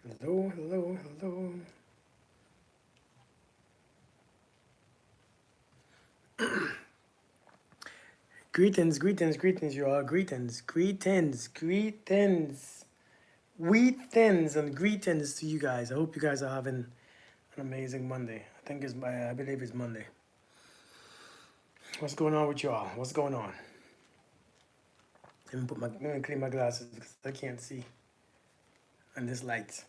Hello, hello, hello. Greetings, greetings, greetings, you all. Greetings, greetings, greetings. Greetings and greetings to you guys. I hope you guys are having an amazing Monday. I believe it's Monday. What's going on with y'all? What's going on? Let me clean my glasses because I can't see on this light.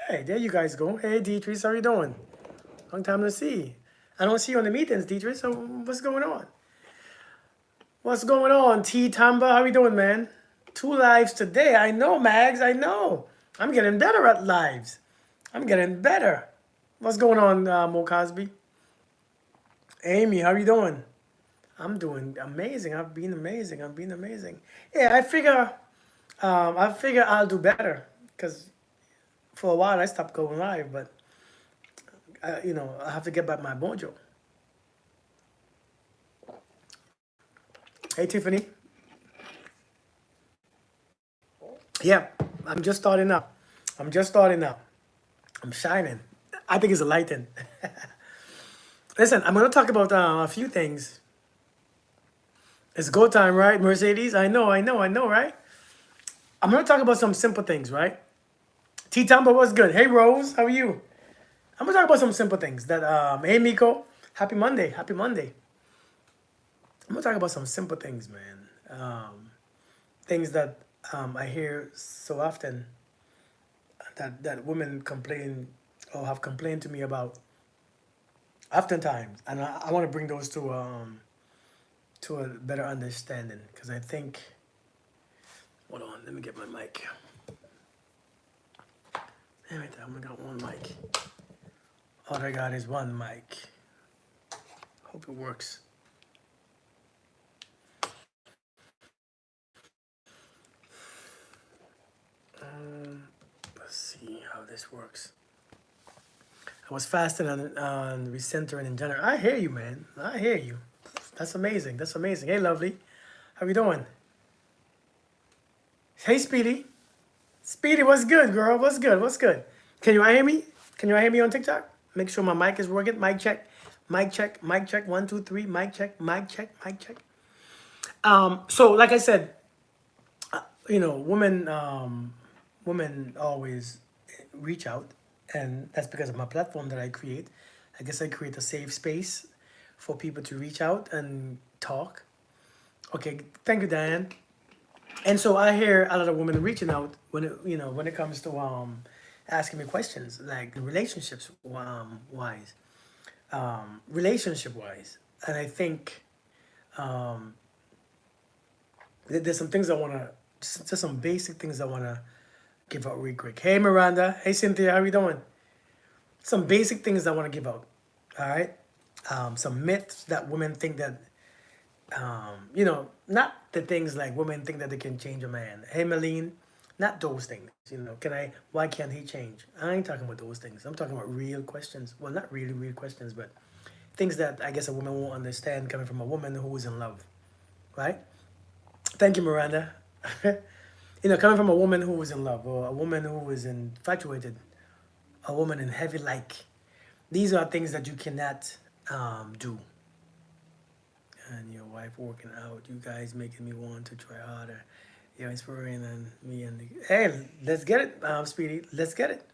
Hey, there you guys go. Hey, Dietrich, how you doing? Long time to see. I don't see you on the meetings, Dietrich. So what's going on? What's going on, T Tamba? How you doing, man? Two lives today. I know, Mags. I know. I'm getting better at lives. I'm getting better. What's going on, Mo Cosby? Amy, how you doing? I'm doing amazing. I've been amazing. I've been amazing. Yeah, I figure I'll do better because for a while I stopped going live, but I have to get back my mojo. Hey, Tiffany. Yeah, I'm just starting now. I'm just starting now. I'm shining. I think it's a lighting. Listen, I'm going to talk about a few things. It's go time, right, Mercedes? I know, right? I'm going to talk about some simple things, right? T Tamba, what's good? Hey, Rose, how are you? I'm going to talk about some simple things hey, Miko, happy Monday, happy Monday. I'm going to talk about some simple things, man. Things that I hear so often that women complain or have complained to me about oftentimes. And I want to bring those to a better understanding because I think, hold on, let me get my mic. Damn it, I only got one mic. All I got is one mic. Hope it works. Let's see how this works. I was fasting on recentering in general. I hear you, man. I hear you. That's amazing. That's amazing. Hey, lovely. How you doing? Hey, Speedy. Speedy, what's good, girl? What's good? What's good? Can you hear me? Can you hear me on TikTok? Make sure my mic is working. Mic check. Mic check. Mic check. 1, 2, 3. Mic check. Mic check. Mic check. So like I said, women always reach out, and that's because of my platform that I create. I guess I create a safe space for people to reach out and talk. Okay, thank you, Diane. And so I hear a lot of women reaching out when it comes to asking me questions like relationships wise, relationship wise, and I think there's some things I wanna just some basic things I wanna give out real quick. Hey Miranda, hey Cynthia, how you doing? Some basic things I want to give out. All right, some myths that women think that not the things like women think that they can change a man. Hey Malene, not those things. Can I? Why can't he change? I ain't talking about those things. I'm talking about real questions. Well, not really real questions, but things that I guess a woman won't understand coming from a woman who is in love, right? Thank you, Miranda. Coming from a woman who was in love or a woman who was infatuated, a woman in heavy like. These are things that you cannot do. And your wife working out, you guys making me want to try harder. You're inspiring and me and hey, let's get it, Speedy. Let's get it.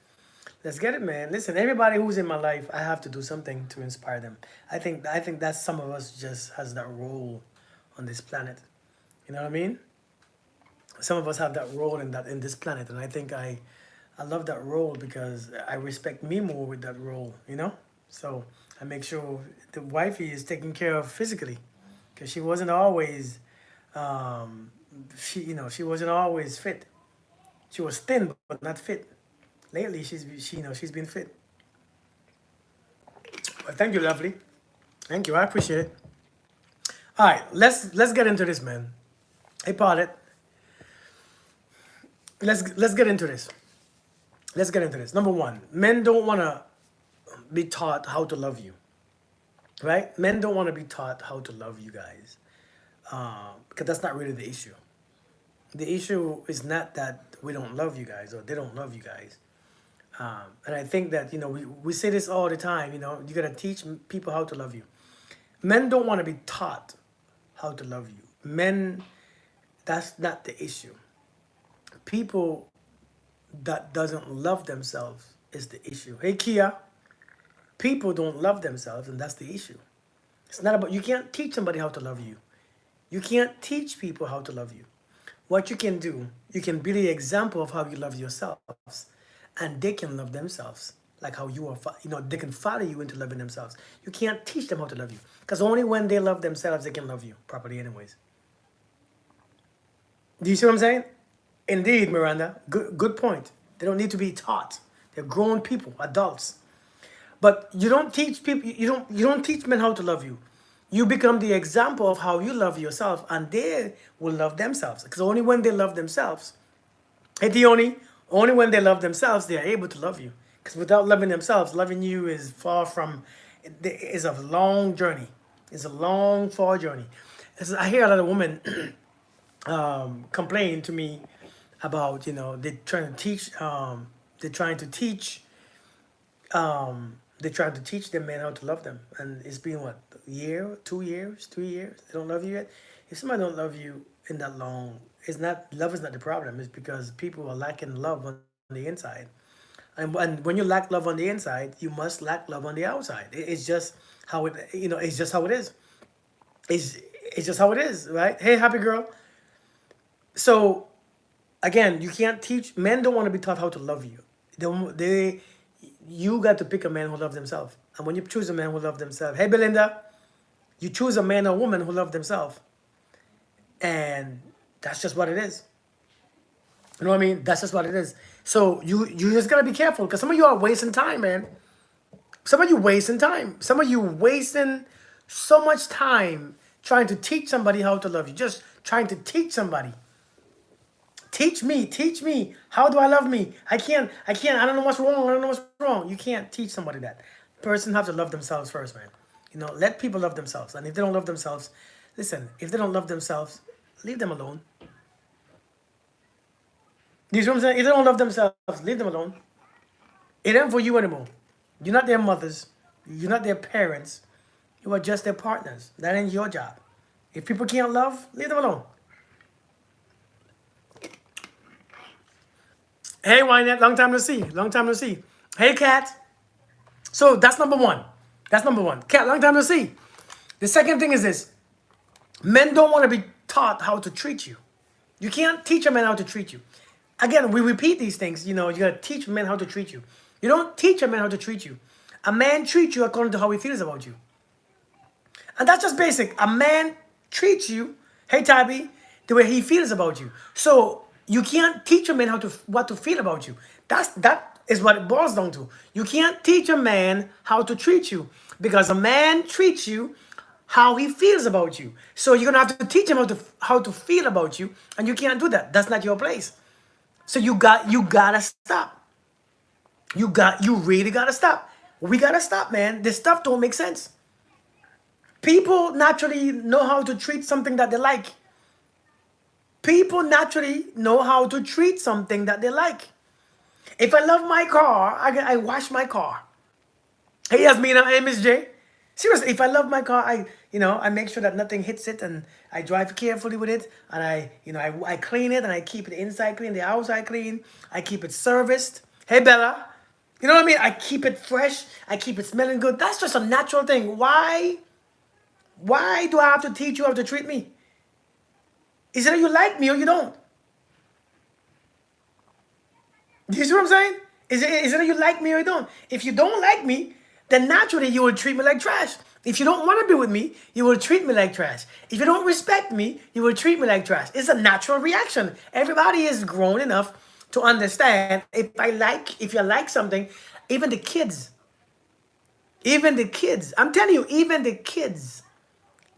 Let's get it, man. Listen, everybody who's in my life, I have to do something to inspire them. I think that some of us just has that role on this planet. You know what I mean? Some of us have that role in this planet, and I think I love that role because I respect me more with that role. So I make sure the wifey is taken care of physically, because she wasn't always, um, she wasn't always fit. She was thin but not fit. Lately, she's been fit. Well, thank you, lovely. Thank you. I appreciate it. All right, let's get into this, man. Hey, Paulette, let's get into this. Let's get into this. Number one, men don't want to be taught how to love you, right? Men don't want to be taught how to love you guys, because that's not really the issue. The issue is not that we don't love you guys or they don't love you guys. And I think that, we say this all the time, you got to teach people how to love you. Men don't want to be taught how to love you. Men, that's not the issue. People that doesn't love themselves is the issue. Hey, Kia, people don't love themselves, and that's the issue. It's not about, you can't teach somebody how to love you. You can't teach people how to love you. What you can do, you can be the example of how you love yourselves, and they can love themselves like how you are. They can follow you into loving themselves. You can't teach them how to love you because only when they love themselves they can love you properly, anyways. Do you see what I'm saying? Indeed, Miranda. Good point. They don't need to be taught. They're grown people, adults. But you don't teach people. You don't teach men how to love you. You become the example of how you love yourself, and they will love themselves. Because only when they love themselves, hey Dione, only when they love themselves, they are able to love you. Because without loving themselves, loving you is far from. It is a long journey. It's a long, far journey. I hear a lot of women complain to me about they're trying to teach their men how to love them, and it's been what, a year, 2 years, 3 years, they don't love you yet. If somebody don't love you in that long, it's not love is not the problem. It's because people are lacking love on the inside, and when you lack love on the inside, you must lack love on the outside. It's just how it's just how it is. It's just how it is, right? Hey, happy girl. So again, you can't teach men. Don't want to be taught how to love you. They you got to pick a man who loves himself. And when you choose a man who loves themselves, hey Belinda, you choose a man or woman who love themselves, and that's just what it is. You know what I mean? That's just what it is. So you just gotta be careful because some of you are wasting time, man. Some of you wasting time. Some of you wasting so much time trying to teach somebody how to love you. Just trying to teach somebody. Teach me. How do I love me? I don't know what's wrong. I don't know what's wrong. You can't teach somebody that. Person have to love themselves first, man. Let people love themselves. And if they don't love themselves, listen, if they don't love themselves, leave them alone. Do you see what I'm saying? If they don't love themselves, leave them alone. It ain't for you anymore. You're not their mothers. You're not their parents. You are just their partners. That ain't your job. If people can't love, leave them alone. Hey, Wynette, long time to see. Long time to see. Hey, Kat. So that's number one. That's number one. Kat, long time to see. The second thing is this. Men don't want to be taught how to treat you. You can't teach a man how to treat you. Again, we repeat these things. You got to teach men how to treat you. You don't teach a man how to treat you. A man treats you according to how he feels about you. And that's just basic. A man treats you, hey, Tabby, the way he feels about you. So you can't teach a man what to feel about you. That is what it boils down to. You can't teach a man how to treat you because a man treats you how he feels about you. So you're gonna have to teach him how to feel about you, and you can't do that. That's not your place. So you gotta stop. You really gotta stop. We gotta stop, man. This stuff don't make sense. People naturally know how to treat something that they like. People naturally know how to treat something that they like. If I love my car, I wash my car. Hey, Yasmina, hey, Miss J. Seriously, if I love my car, I make sure that nothing hits it, and I drive carefully with it, and I clean it, and I keep it inside clean, the outside clean. I keep it serviced. Hey, Bella. You know what I mean? I keep it fresh. I keep it smelling good. That's just a natural thing. Why do I have to teach you how to treat me? Is it that you like me or you don't? Do you see what I'm saying? Is it that you like me or you don't? If you don't like me, then naturally you will treat me like trash. If you don't want to be with me, you will treat me like trash. If you don't respect me, you will treat me like trash. It's a natural reaction. Everybody is grown enough to understand if you like something, even the kids, I'm telling you, even the kids,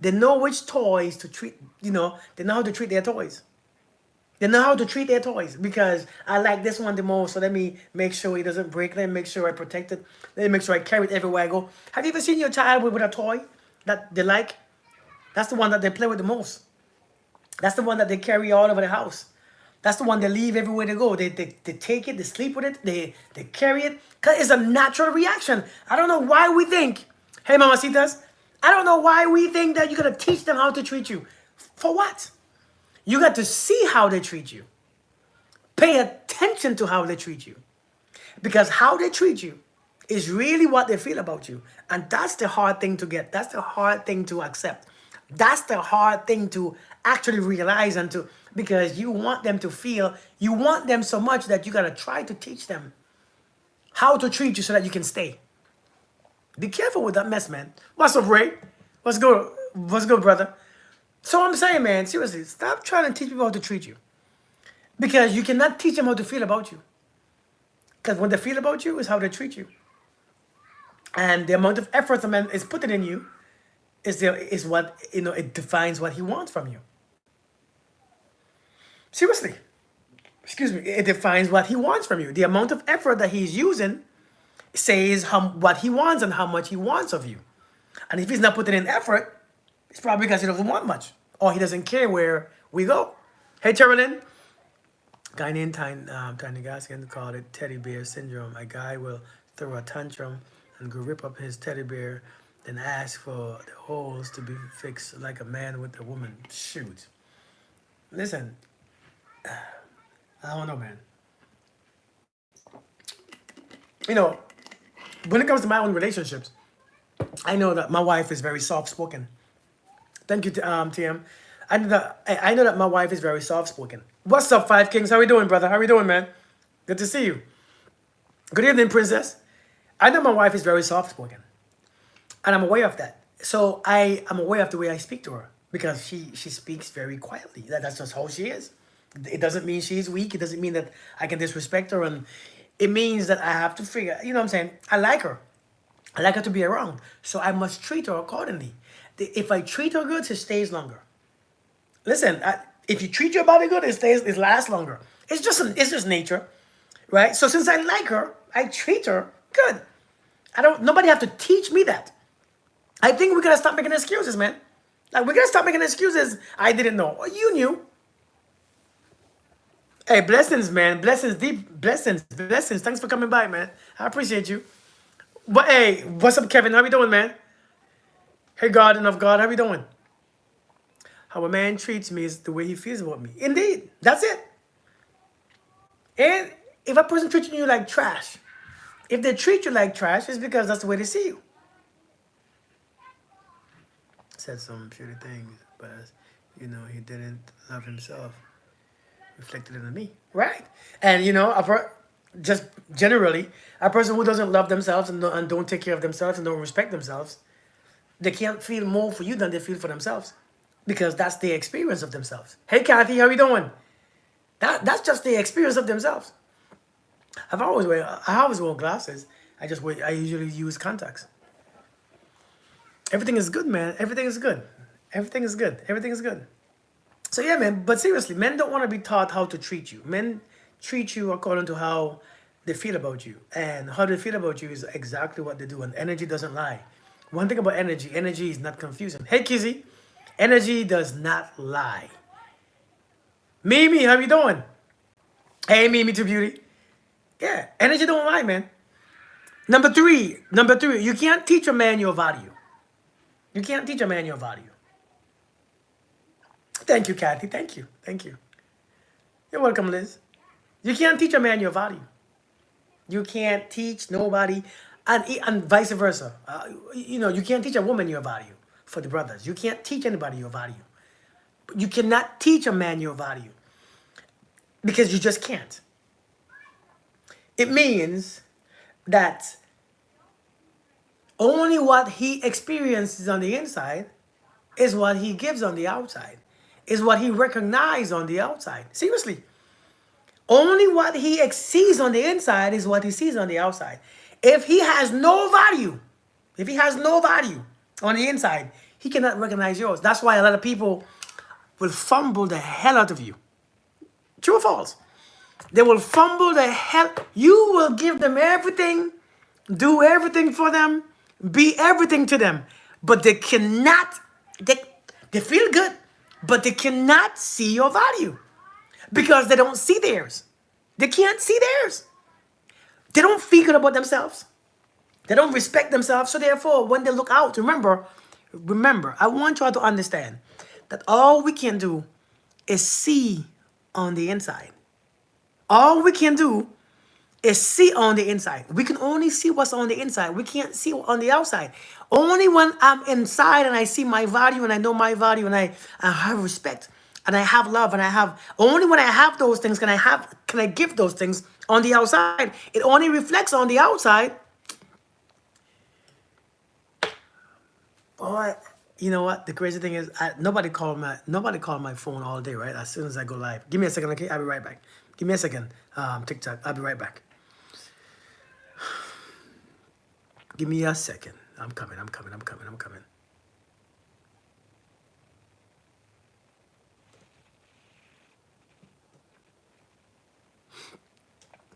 they know which toys to treat, they know how to treat their toys. They know how to treat their toys because I like this one the most, so let me make sure it doesn't break. Let me make sure I protect it. Let me make sure I carry it everywhere I go. Have you ever seen your child with a toy that they like? That's the one that they play with the most. That's the one that they carry all over the house. That's the one they leave everywhere they go. They take it, they sleep with it, they carry it. Because it's a natural reaction. I don't know why we think, hey, mamacitas, I don't know why we think that you're going to teach them how to treat you. For what? You got to see how they treat you. Pay attention to how they treat you. Because how they treat you is really what they feel about you. And that's the hard thing to get. That's the hard thing to accept. That's the hard thing to actually realize and to, because you want them to feel, you want them so much that you got to try to teach them how to treat you so that you can stay. Be careful with that mess, man. What's up, Ray? What's good? What's good, brother? So I'm saying, man, seriously, stop trying to teach people how to treat you. Because you cannot teach them how to feel about you. Because what they feel about you is how they treat you. And the amount of effort a man is putting in you is what, it defines what he wants from you. Seriously. Excuse me. It defines what he wants from you. The amount of effort that he's using says what he wants and how much he wants of you. And if he's not putting in effort, it's probably because he doesn't want much. Or he doesn't care where we go. Hey, Terrelin. Guy named Tiny Gaskin called it teddy bear syndrome. A guy will throw a tantrum and go rip up his teddy bear, then ask for the holes to be fixed like a man with a woman. Shoot. Listen, I don't know, man. When it comes to my own relationships, I know that my wife is very soft-spoken. Thank you, TM. I know that my wife is very soft-spoken. What's up, Five Kings? How we doing, brother? How we doing, man? Good to see you. Good evening, princess. I know my wife is very soft-spoken. And I'm aware of that. So I am aware of the way I speak to her. Because she speaks very quietly. That's just how she is. It doesn't mean she's weak. It doesn't mean that I can disrespect her. And it means that I have to figure, you know what I'm saying? I like her. I like her to be around. So I must treat her accordingly. If I treat her good, she stays longer. Listen, if you treat your body good, it lasts longer. It's just nature, right? So since I like her, I treat her good. Nobody have to teach me that. I think we gotta stop making excuses, man. Like, we gotta stop making excuses. I didn't know. Well, you knew. Hey, blessings, man. Blessings, deep blessings. Blessings. Thanks for coming by, man. I appreciate you. But hey, what's up, Kevin? How we doing, man? Hey, Garden of God, how we doing? How a man treats me is the way he feels about me. Indeed. That's it. And if a person treats you like trash, if they treat you like trash, it's because that's the way they see you. Said some shitty things, but he didn't love himself. Reflected in me, right? And just generally, a person who doesn't love themselves and don't take care of themselves and don't respect themselves, they can't feel more for you than they feel for themselves, because that's their experience of themselves. Hey, Kathy, how you doing? That's just the experience of themselves. I always wear glasses. I usually use contacts. Everything is good, man. Everything is good. Everything is good. Everything is good. So yeah, man. But seriously, men don't want to be taught how to treat you. Men treat you according to how they feel about you. And how they feel about you is exactly what they do. And energy doesn't lie. One thing about energy is not confusing. Hey, Kizzy. Energy does not lie. Mimi, how you doing? Hey, Mimi to beauty. Yeah, energy don't lie, man. Number three, you can't teach a man your value. You can't teach a man your value. Thank you, Kathy. Thank you. You're welcome, Liz. You can't teach a man your value. You can't teach nobody, and vice versa. You can't teach a woman your value for the brothers. You can't teach anybody your value. You cannot teach a man your value because you just can't. It means that only what he experiences on the inside is what he gives on the outside, is what he recognizes on the outside. Seriously. Only what he sees on the inside is what he sees on the outside. If he has no value on the inside, he cannot recognize yours. That's why a lot of people will fumble the hell out of you. True or false? They will fumble the hell. You will give them everything, do everything for them, be everything to them, but they cannot, they feel good, but they cannot see your value. because they don't see theirs. They can't see theirs. They don't feel good about themselves. They don't respect themselves. So therefore, when they look out, remember, I want you all to understand that all we can do is see on the inside. All we can do is see on the inside. We can only see what's on the inside. We can't see on the outside. Only when I'm inside and I see my value and I know my value and I have respect and I have love and I have, only when I have those things can I give those things on the outside. It only reflects on the outside. Boy, you know what? The crazy thing is, nobody called my phone all day, right? As soon as I go live. Give me a second, okay? I'll be right back. Give me a second, TikTok. I'll be right back. Give me a second. I'm coming.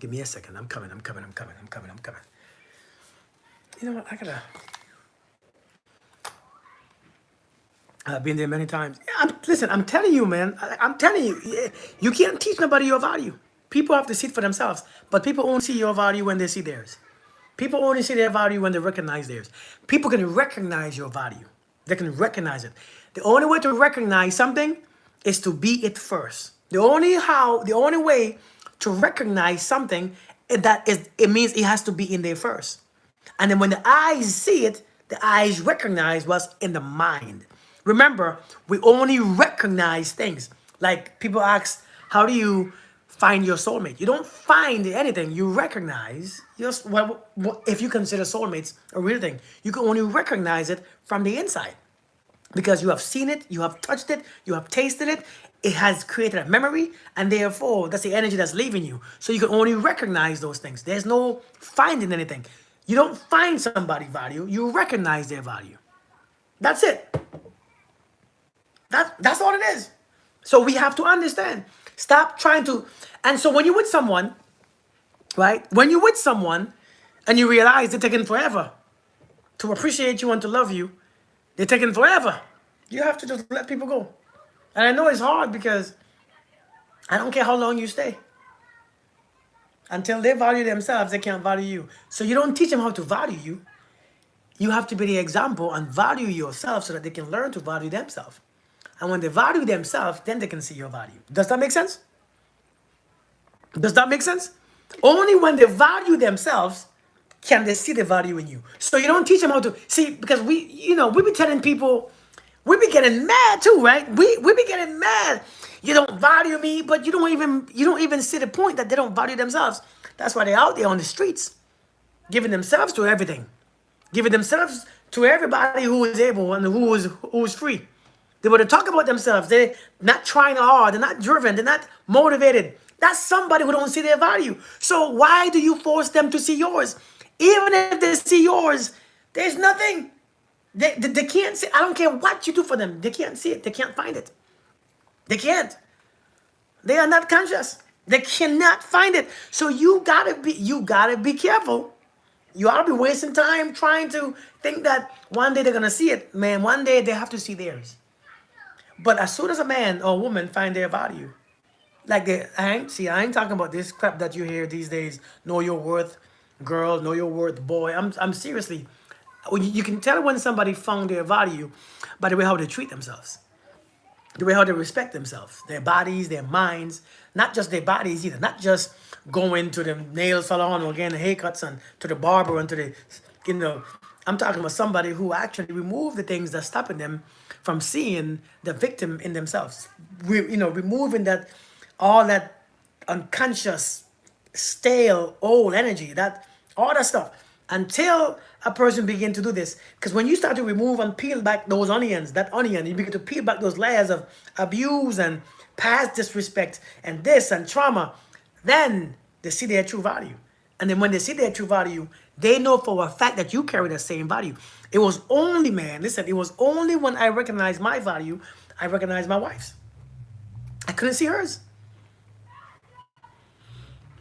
Give me a second. I'm coming. You know what? I've been there many times. Yeah, listen, I'm telling you, man. I'm telling you, you can't teach nobody your value. People have to see it for themselves. But people only see your value when they see theirs. People only see their value when they recognize theirs. People can recognize your value. They can recognize it. The only way to recognize something is to be it first. The only way to recognize something it means it has to be in there first. And then when the eyes see it, the eyes recognize what's in the mind. Remember, we only recognize things. Like people ask, how do you find your soulmate? You don't find anything. You recognize. If you consider soulmates a real thing, you can only recognize it from the inside. Because you have seen it, you have touched it, you have tasted it. It has created a memory, and therefore, that's the energy that's leaving you. So you can only recognize those things. There's no finding anything. You don't find somebody's value, you recognize their value. That's it. That's all it is. So we have to understand. Stop trying to. And so when you're with someone, right? When you're with someone and you realize they're taking forever to appreciate you and to love you, they're taking forever. You have to just let people go. And I know it's hard because I don't care how long you stay. Until they value themselves, they can't value you. So you don't teach them how to value you. You have to be the example and value yourself so that they can learn to value themselves. And when they value themselves, then they can see your value. Does that make sense? Does that make sense? Only when they value themselves can they see the value in you. So you don't teach them how to see, because we be telling people, we be getting mad too, right? We be getting mad. You don't value me, but you don't even see the point that they don't value themselves. That's why they're out there on the streets, giving themselves to everything, giving themselves to everybody who is able and who is free. They want to talk about themselves. They're not trying hard. They're not driven. They're not motivated. That's somebody who don't see their value. So why do you force them to see yours? Even if they see yours, there's nothing. They can't see. I don't care what you do for them. They can't see it. They can't find it. They can't. They are not conscious. They cannot find it. So you gotta be careful. You ought to be wasting time trying to think that one day they're gonna see it. Man, one day they have to see theirs. But as soon as a man or a woman find their value, like I ain't talking about this crap that you hear these days. Know your worth, girl. Know your worth, boy. I'm seriously. You can tell when somebody found their value by the way how they treat themselves, the way how they respect themselves, their bodies, their minds, not just their bodies either. Not just going to the nail salon or getting haircuts and to the barber and to the, I'm talking about somebody who actually removed the things that's stopping them from seeing the victim in themselves. Removing all that unconscious, stale, old energy, all that stuff. Until a person begin to do this, because when you start to remove and peel back those onions, you begin to peel back those layers of abuse and past disrespect and this and trauma, then they see their true value. And then when they see their true value, they know for a fact that you carry the same value. It was only, it was only when I recognized my value, I recognized my wife's. I couldn't see hers.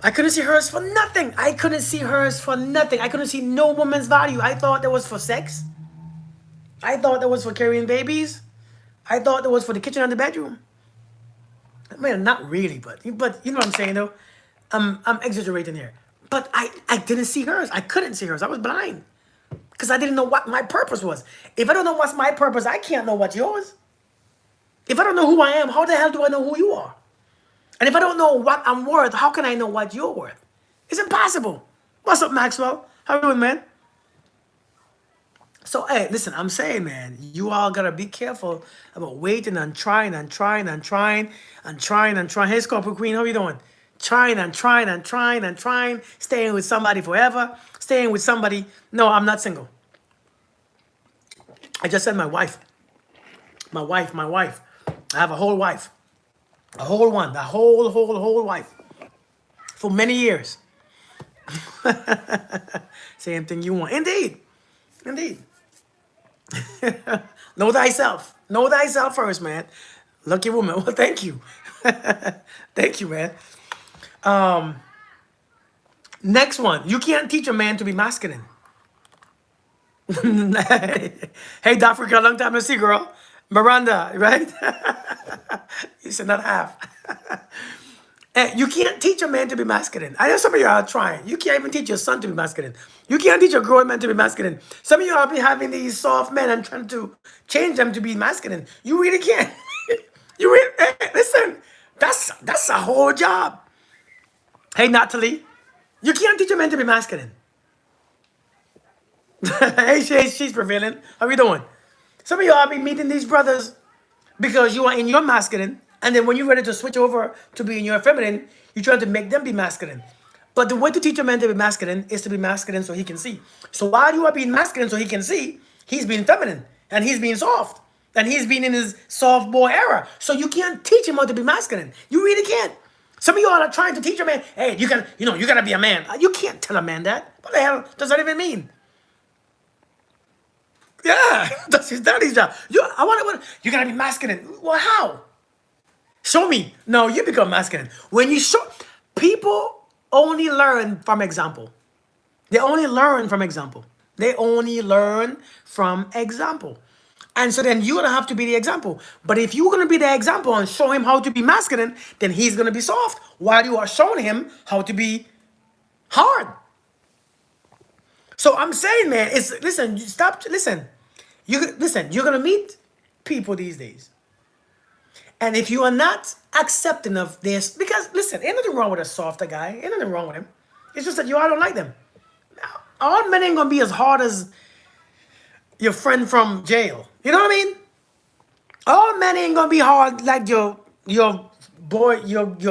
I couldn't see hers for nothing. I couldn't see hers for nothing. I couldn't see no woman's value. I thought that was for sex. I thought that was for carrying babies. I thought that was for the kitchen and the bedroom. Man, not really, but you know what I'm saying though. I'm exaggerating here. But I didn't see hers. I couldn't see hers. I was blind because I didn't know what my purpose was. If I don't know what's my purpose, I can't know what's yours. If I don't know who I am, how the hell do I know who you are? And if I don't know what I'm worth, how can I know what you're worth? It's impossible. What's up, Maxwell? How you doing, man? So, hey, listen, I'm saying, man, you all gotta be careful about waiting and trying and trying and trying and trying and trying. Hey, Scorpio Queen, how you doing? Trying and trying and trying and trying, staying with somebody forever, staying with somebody. No, I'm not single. I just said my wife. My wife, my wife. I have a whole wife. A whole one. A whole wife. For many years. Same thing you want. Indeed. Indeed. Know thyself. Know thyself first, man. Lucky woman. Well, thank you. Thank you, man. Next one. You can't teach a man to be masculine. Hey, Africa, long time no see, girl. Miranda, right? You said not half. Hey, you can't teach a man to be masculine. I know some of you are trying. You can't even teach your son to be masculine. You can't teach a grown man to be masculine. Some of you are be having these soft men and trying to change them to be masculine. You really can't. You really, hey, listen, that's a whole job. Hey, Natalie, you can't teach a man to be masculine. Hey, she's prevailing. How you doing? Some of y'all be meeting these brothers because you are in your masculine, and then when you're ready to switch over to being your feminine, you're trying to make them be masculine. But the way to teach a man to be masculine is to be masculine so he can see. So while you are being masculine so he can see, he's being feminine and he's being soft. And he's been in his soft boy era. So you can't teach him how to be masculine. You really can't. Some of you all are trying to teach a man, hey, you gotta be a man. You can't tell a man that. What the hell does that even mean? Yeah, that's his daddy's job. You gotta be masculine. Well, how? Show me. No, you become masculine. When you show, people only learn from example. They only learn from example. They only learn from example. And so then you're gonna have to be the example. But if you're gonna be the example and show him how to be masculine, then he's gonna be soft while you are showing him how to be hard. So I'm saying, man, listen. You're gonna meet people these days. And if you are not accepting of this, because listen, ain't nothing wrong with a softer guy, ain't nothing wrong with him. It's just that you all don't like them. All men ain't gonna be as hard as your friend from jail. You know what I mean? All men ain't gonna be hard like your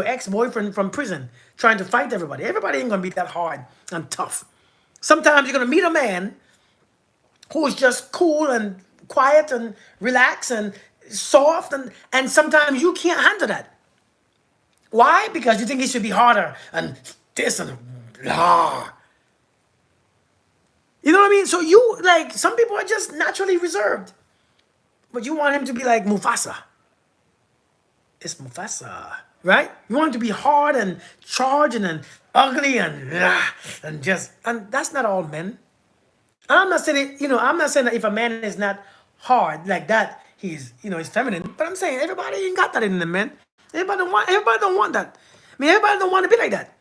ex-boyfriend from prison trying to fight everybody. Everybody ain't gonna be that hard and tough. Sometimes you're gonna meet a man who's just cool and quiet and relaxed and soft, and sometimes you can't handle that. Why? Because you think he should be harder and this and blah. You know what I mean? So you, like, some people are just naturally reserved. But you want him to be like Mufasa. It's Mufasa, right? You want him to be hard and charging and ugly and that's not all men. And I'm not saying I'm not saying that if a man is not hard like that, he's he's feminine. But I'm saying everybody ain't got that in them, man. Everybody don't want that. I mean, everybody don't want to be like that.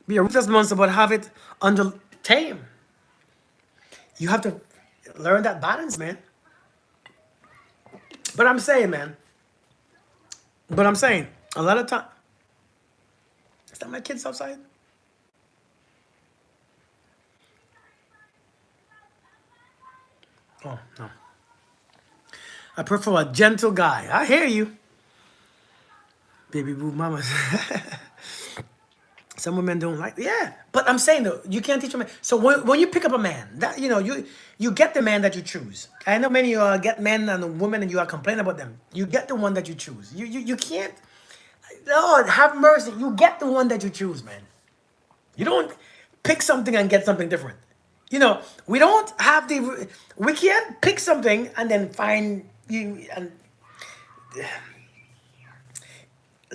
Be a ruthless monster, but have it under tame. You have to learn that balance, man. But I'm saying, man. But I'm saying, a lot of time. Is that my kids outside? Oh, no. I prefer a gentle guy. I hear you. Baby boo mamas. Some women don't like that. Yeah. But I'm saying though, you can't teach a man. So when you pick up a man, that you get the man that you choose. I know many of you get men and women and you are complaining about them. You get the one that you choose. You can't. Lord, have mercy. You get the one that you choose, man. You don't pick something and get something different. We don't have we can't pick something and then find you. And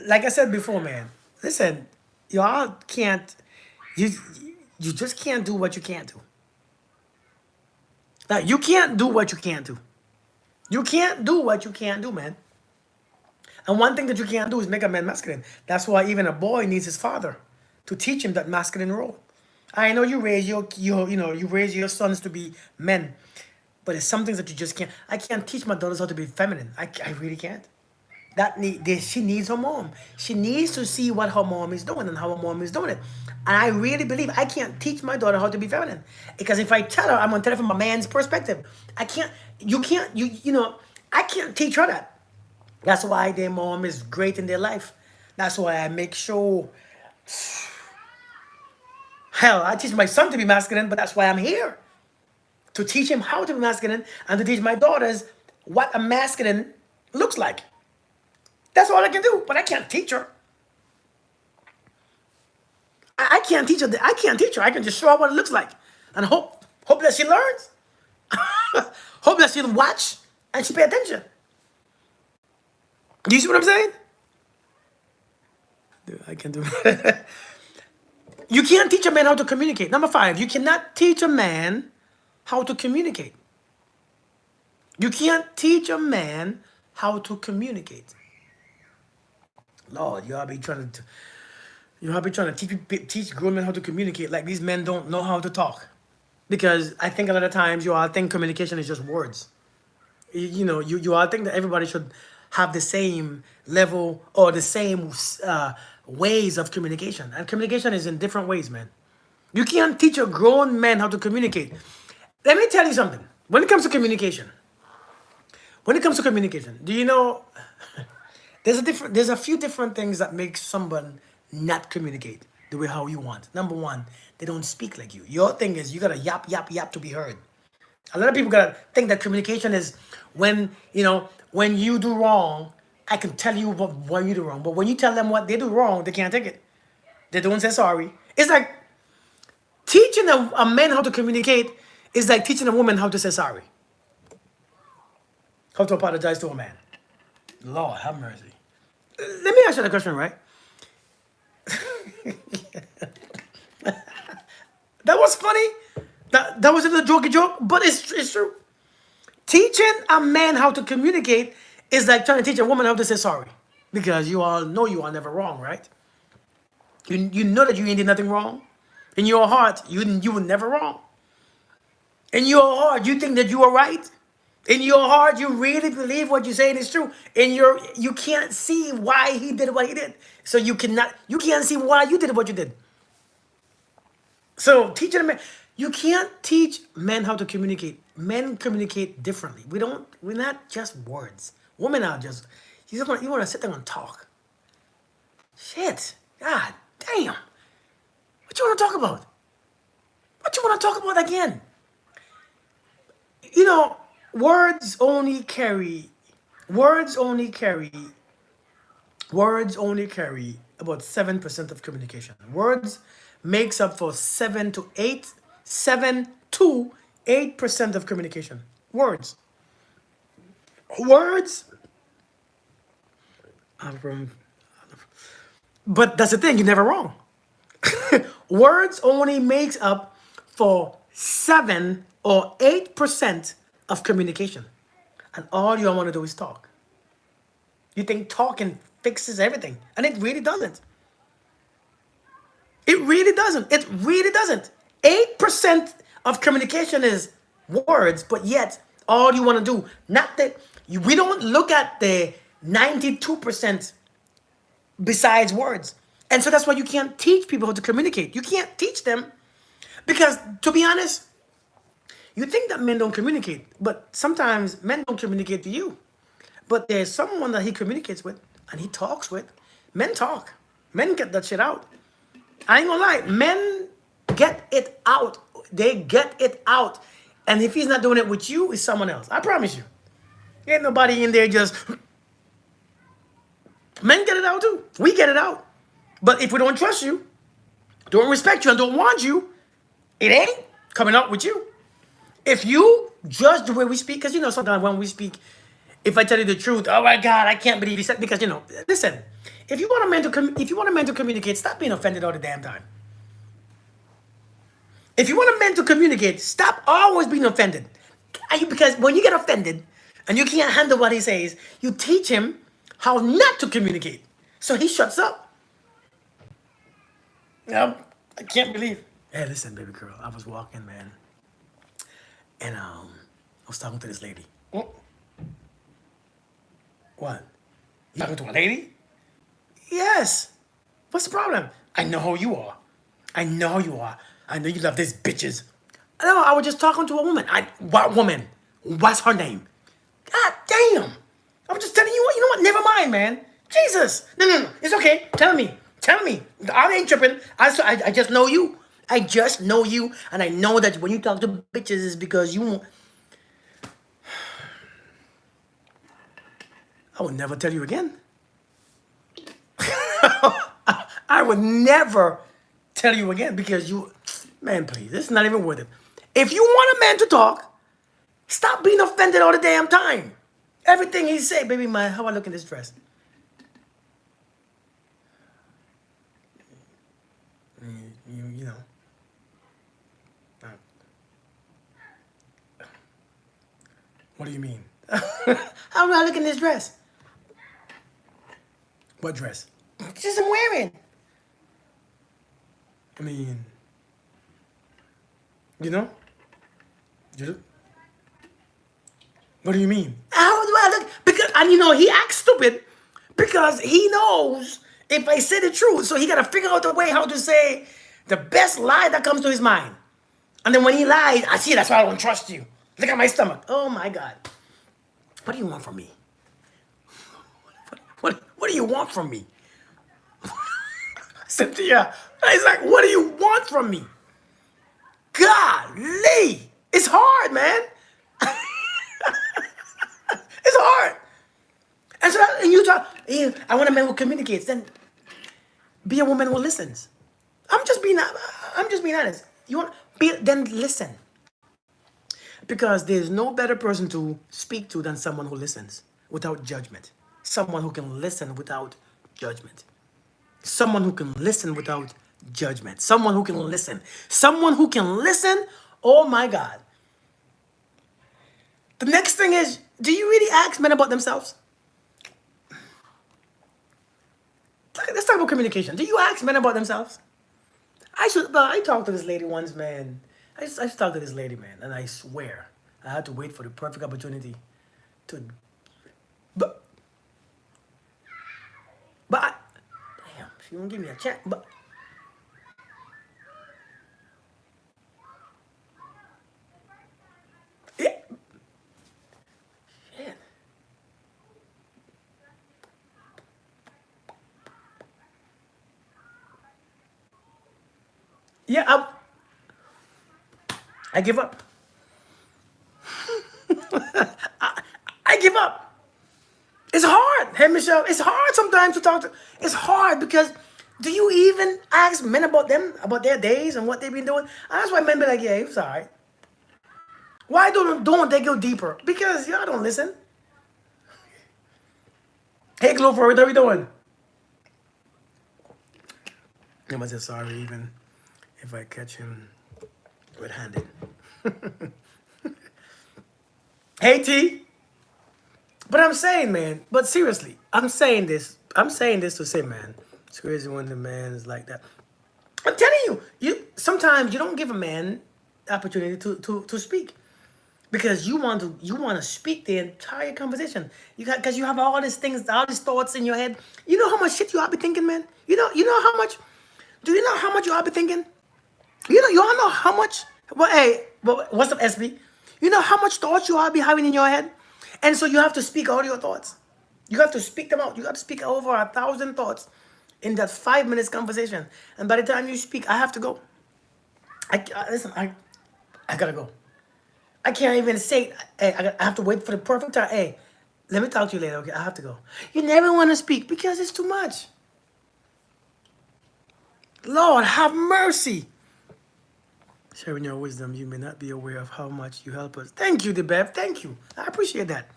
like I said before, man, listen, y'all can't, you just can't do what you can't do. Now, you can't do what you can't do. You can't do what you can't do, man. And one thing that you can't do is make a man masculine. That's why even a boy needs his father to teach him that masculine role. I know you raise your you know you raise your sons to be men, but it's some things that you just can't. I can't teach my daughters how to be feminine. I really can't. She needs her mom. She needs to see what her mom is doing and how her mom is doing it. And I really believe I can't teach my daughter how to be feminine, because if I tell her, I'm gonna tell her from a man's perspective. I can't. You can't. You know. I can't teach her that. That's why their mom is great in their life. That's why I make sure. Hell, I teach my son to be masculine, but that's why I'm here to teach him how to be masculine and to teach my daughters what a masculine looks like. That's all I can do, but I can't teach her. I can't teach her. I can't teach her. I can just show her what it looks like, and hope that she learns. Hope that she'll watch and she pay attention. Do you see what I'm saying? Dude, I can do it. You can't teach a man how to communicate. Number 5, you cannot teach a man how to communicate. You can't teach a man how to communicate. Lord, you all be trying to teach grown men how to communicate like these men don't know how to talk. Because I think a lot of times you all think communication is just words. You all think that everybody should have the same level or the same ways of communication. And communication is in different ways, man. You can't teach a grown man how to communicate. Let me tell you something. When it comes to communication, do you know there's a few different things that make someone not communicate the way how you want. Number 1, they don't speak like you. Your thing is you gotta yap yap yap to be heard. A lot of people gotta think that communication is when you do wrong, I can tell you why you do wrong. But when you tell them what they do wrong, they can't take it. They don't say sorry. It's like teaching a man how to communicate is like teaching a woman how to say sorry. How to apologize to a man. Lord have mercy. Let me ask you the question, right? That was funny. That was a little jokey joke, but it's true. Teaching a man how to communicate is like trying to teach a woman how to say sorry. Because you all know you are never wrong, right? You know that you ain't did nothing wrong. In your heart, you were never wrong. In your heart, you think that you are right. In your heart, you really believe what you're saying is true. You can't see why he did what he did. So you can't see why you did what you did. So teaching a man, you can't teach men how to communicate. Men communicate differently. We're not just words. Women are just, you want to sit there and talk. Shit. God damn. What you want to talk about? What you want to talk about again? Words only carry about 7% of communication. Words makes up for 7 to 8% of communication. Words are from, but that's the thing, you're never wrong. Words only makes up for 7 or 8% of communication. And all you want to do is talk. You think talking fixes everything. And it really doesn't. It really doesn't. It really doesn't. 8% of communication is words, but yet all you want to do, we don't look at the 92% besides words. And so that's why you can't teach people how to communicate. You can't teach them because, to be honest, you think that men don't communicate, but sometimes men don't communicate to you. But there's someone that he communicates with and he talks with. Men talk. Men get that shit out. I ain't gonna lie. Men get it out. They get it out. And if he's not doing it with you, it's someone else. I promise you. Ain't nobody in there just... Men get it out too. We get it out. But if we don't trust you, don't respect you, and don't want you, it ain't coming out with you. If you judge the way we speak, because sometimes when we speak, if I tell you the truth, oh my God, I can't believe you said, because listen, if you want a man to communicate, stop being offended all the damn time. If you want a man to communicate, stop always being offended. Because when you get offended and you can't handle what he says, you teach him how not to communicate. So he shuts up. I can't believe. Hey, listen, baby girl. I was walking, man, and I was talking to this lady. Oh, what? You talking to a lady? Yes. What's the problem? I know who you are. I know who you are. I know you love these bitches. No, I was just talking to a woman. What woman? What's her name? God damn. I was just telling you what. You know what? Never mind, man. Jesus. No. It's okay. Tell me. I ain't tripping. I just know you. I just know you. And I know that when you talk to bitches, it's because you. I will never tell you again. I would never tell you again because you, man, please, it's not even worth it. If you want a man to talk, stop being offended all the damn time. Everything he say, baby, how I look in this dress? You know. What do you mean? How do I look in this dress? What dress? Just I'm wearing. I mean, you know? What do you mean? How do I look? Because, and you know, he acts stupid because he knows if I say the truth, so he got to figure out a way how to say the best lie that comes to his mind. And then when he lies, I see that's why I don't trust you. Look at my stomach. Oh my God. What do you want from me? What do you want from me? Cynthia, it's like, what do you want from me? Golly, it's hard, man. It's hard. And so, and you talk, I want a man who communicates. Then be a woman who listens. I'm just being honest. You want then listen. Because there's no better person to speak to than someone who listens without judgment. Someone who can listen without judgment. Someone who can listen without judgment. Someone who can listen. Someone who can listen. Oh my God. The next thing is, do you really ask men about themselves? Let's talk about communication. Do you ask men about themselves? I talked to this lady once, man. I talked to this lady, man, and I swear I had to wait for the perfect opportunity to. But damn, she won't give me a chance. But yeah, shit. Yeah, I give up. I give up. It's hard. Hey, Michelle, it's hard sometimes to talk to. It's hard because do you even ask men about them, about their days and what they've been doing? And that's why men be like, yeah, it's all right. Why don't they go deeper? Because y'all don't listen. Hey, Glover, what are we doing? I must say sorry even if I catch him red-handed. Hey, T. But I'm saying, man, but seriously, I'm saying this to say, man, it's crazy when the man is like that. I'm telling you, sometimes you don't give a man the opportunity to speak. Because you want to speak the entire conversation. Because you have all these things, all these thoughts in your head. You know how much shit you all be thinking, man? You know how much do you know how much you all be thinking? You all know how much what's up, SB? You know how much thoughts you all be having in your head? And so you have to speak all your thoughts. You have to speak them out. You have to speak over 1,000 thoughts in that 5 minutes conversation. And by the time you speak, I have to go. Listen, I gotta go. I can't even say, hey, I have to wait for the perfect time. Hey, let me talk to you later, okay? I have to go. You never want to speak because it's too much. Lord, have mercy. Sharing your wisdom, you may not be aware of how much you help us. Thank you, DeBev. Thank you. I appreciate that.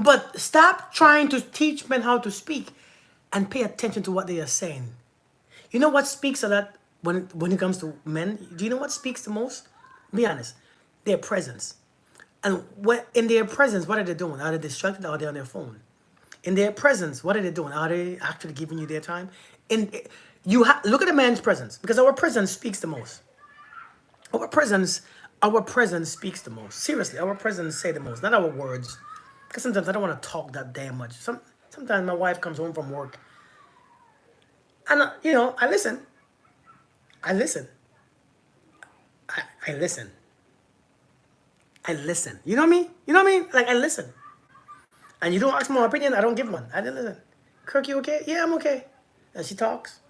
But stop trying to teach men how to speak and pay attention to what they are saying. You know what speaks a lot when it comes to men? Do you know what speaks the most? Be honest. Their presence. And what in their presence, what are they doing? Are they distracted or are they on their phone? In their presence, what are they doing? Are they actually giving you their time? In look at a man's presence, because our presence speaks the most. Our presence, our presence speaks the most. Seriously, our presence say the most, not our words. Because sometimes I don't want to talk that damn much. Sometimes my wife comes home from work, and I listen. I listen. I listen. I listen. You know me? You know what I mean? Like I listen. And you don't ask my opinion, I don't give one. I didn't listen. Kirk, you okay? Yeah, I'm okay. And she talks.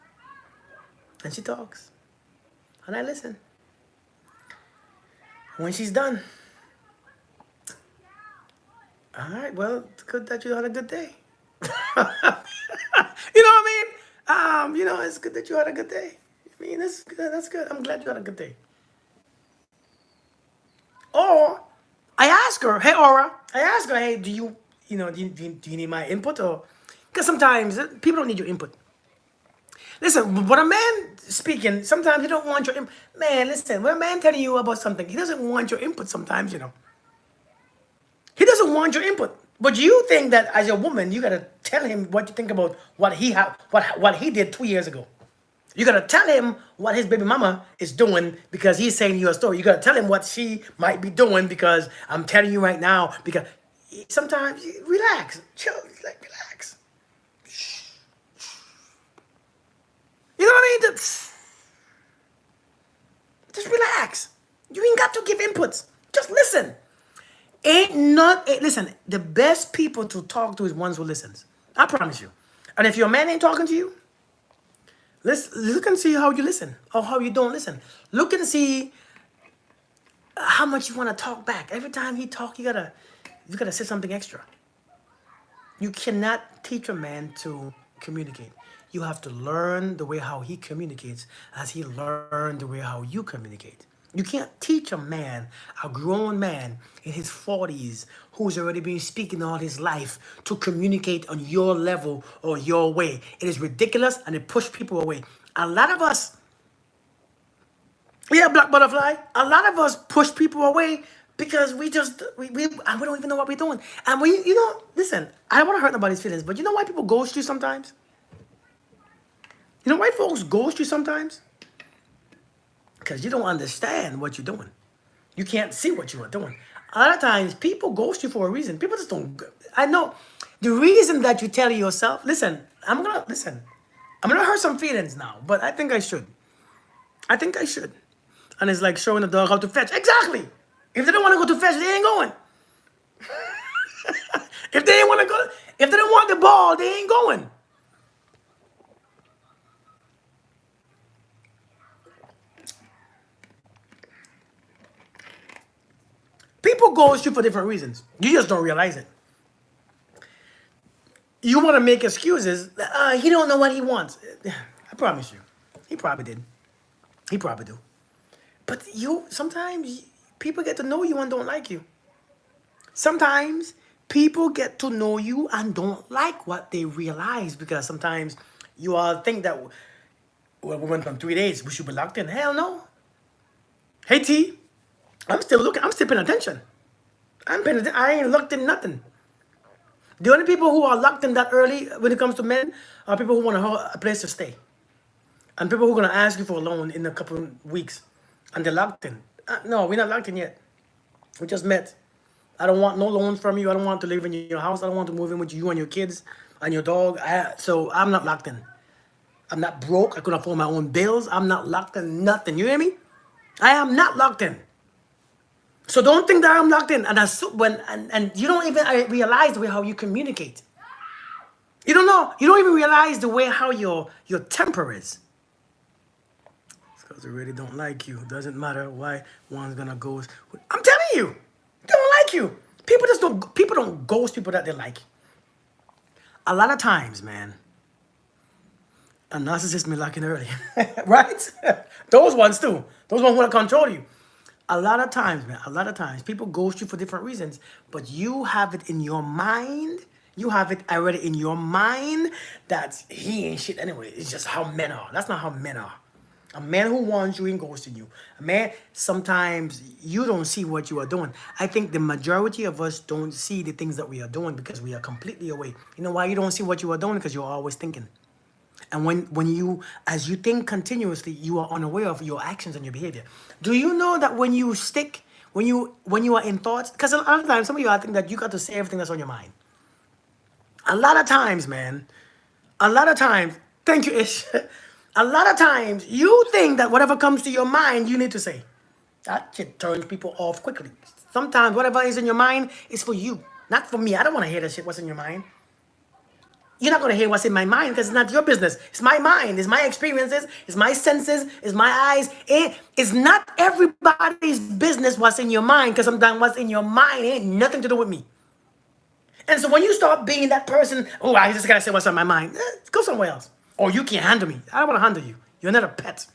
And she talks. And I listen. When she's done, all right, well, it's good that you had a good day. You know what I mean? It's good that you had a good day. I mean, that's good. That's good. I'm glad you had a good day. Or I ask her, hey, Aura, I ask her, hey, do you need my input? Or because sometimes people don't need your input. Listen, when a man speaking, sometimes he don't want your input. Man, listen, when a man telling you about something, he doesn't want your input sometimes, He doesn't want your input. But you think that as a woman, you gotta tell him what you think about what he did 2 years ago. You gotta tell him what his baby mama is doing because he's saying you a story. You gotta tell him what she might be doing because I'm telling you right now. Because sometimes relax, chill, like relax. You know what I mean? Just relax. You ain't got to give inputs. Just listen. Listen, the best people to talk to is ones who listens. I promise you. And if your man ain't talking to you, look and see how you listen or how you don't listen. Look and see how much you want to talk back. Every time he talk, you gotta say something extra. You cannot teach a man to communicate. You have to learn the way how he communicates as he learned the way how you communicate. You can't teach a man, a grown man in his 40s, who's already been speaking all his life, to communicate on your level or your way. It is ridiculous and it pushes people away. A lot of us, Black Butterfly, a lot of us push people away because we don't even know what we're doing. And listen, I don't want to hurt nobody's feelings, but you know why people ghost you sometimes? You know why folks ghost you sometimes? Because you don't understand what you're doing. You can't see what you are doing. A lot of times, people ghost you for a reason. People just don't. I know the reason that you tell yourself. Listen, I'm gonna hurt some feelings now, but I think I should. And it's like showing a dog how to fetch. Exactly. If they don't want to go to fetch, they ain't going. If they don't want the ball, they ain't going. People ghost you for different reasons. You just don't realize it. You want to make excuses. He don't know what he wants. I promise you. He probably did. He probably do. But sometimes people get to know you and don't like you. Sometimes people get to know you and don't like what they realize because sometimes you all think that, well, we went from 3 days, we should be locked in. Hell no. Hey T, I'm still looking. I'm still paying attention. I ain't locked in nothing. The only people who are locked in that early when it comes to men are people who want a place to stay. And people who are going to ask you for a loan in a couple of weeks. And they're locked in. No, we're not locked in yet. We just met. I don't want no loans from you. I don't want to live in your house. I don't want to move in with you and your kids and your dog. So I'm not locked in. I'm not broke. I couldn't afford my own bills. I'm not locked in nothing. You hear me? I am not locked in. So don't think that I'm locked in. And you don't even realize the way how you communicate. You don't know. You don't even realize the way how your temper is. It's because they really don't like you. Doesn't matter why one's gonna ghost. I'm telling you, they don't like you. People don't ghost people that they like. A lot of times, man, a narcissist may like it early. Right? Those ones too. Those ones want to control you. A lot of times, people ghost you for different reasons, but you have it in your mind. You have it already in your mind that he ain't shit anyway. It's just how men are. That's not how men are. A man who wants you and ghosting you. A man, sometimes you don't see what you are doing. I think the majority of us don't see the things that we are doing because we are completely away. You know why you don't see what you are doing? Because you're always thinking. And when you, as you think continuously, you are unaware of your actions and your behavior. Do you know that when you stick, when you are in thoughts, because a lot of times, some of you, I think that you got to say everything that's on your mind. A lot of times, man, a lot of times, thank you, Ish. A lot of times, you think that whatever comes to your mind, you need to say. That shit turns people off quickly. Sometimes whatever is in your mind is for you, not for me. I don't want to hear that shit. What's in your mind? You're not going to hear what's in my mind because it's not your business. It's my mind. It's my experiences. It's my senses. It's my eyes. It's not everybody's business what's in your mind because sometimes what's in your mind ain't nothing to do with me. And so when you start being that person, oh, I just got to say what's on my mind, go somewhere else. Or you can't handle me. I don't want to handle you. You're not a pet.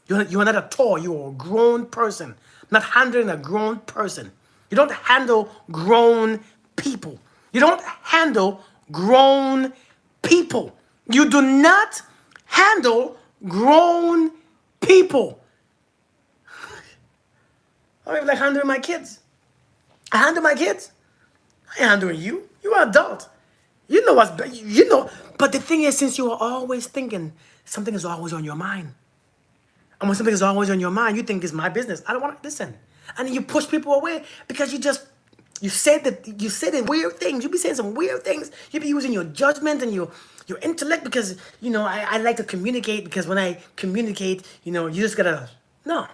You're not a toy. You're a grown person. I'm not handling a grown person. You don't handle grown people. You don't handle grown people. You do not handle grown people. I don't even like handling my kids. I handle my kids. I ain't handling you. You're an adult. You know you know. But the thing is, since you are always thinking, something is always on your mind. And when something is always on your mind, you think it's my business. I don't want to listen. And then you push people away because you said the weird things. You be saying some weird things. You be using your judgment and your intellect because, I like to communicate because when I communicate, you just gotta, no.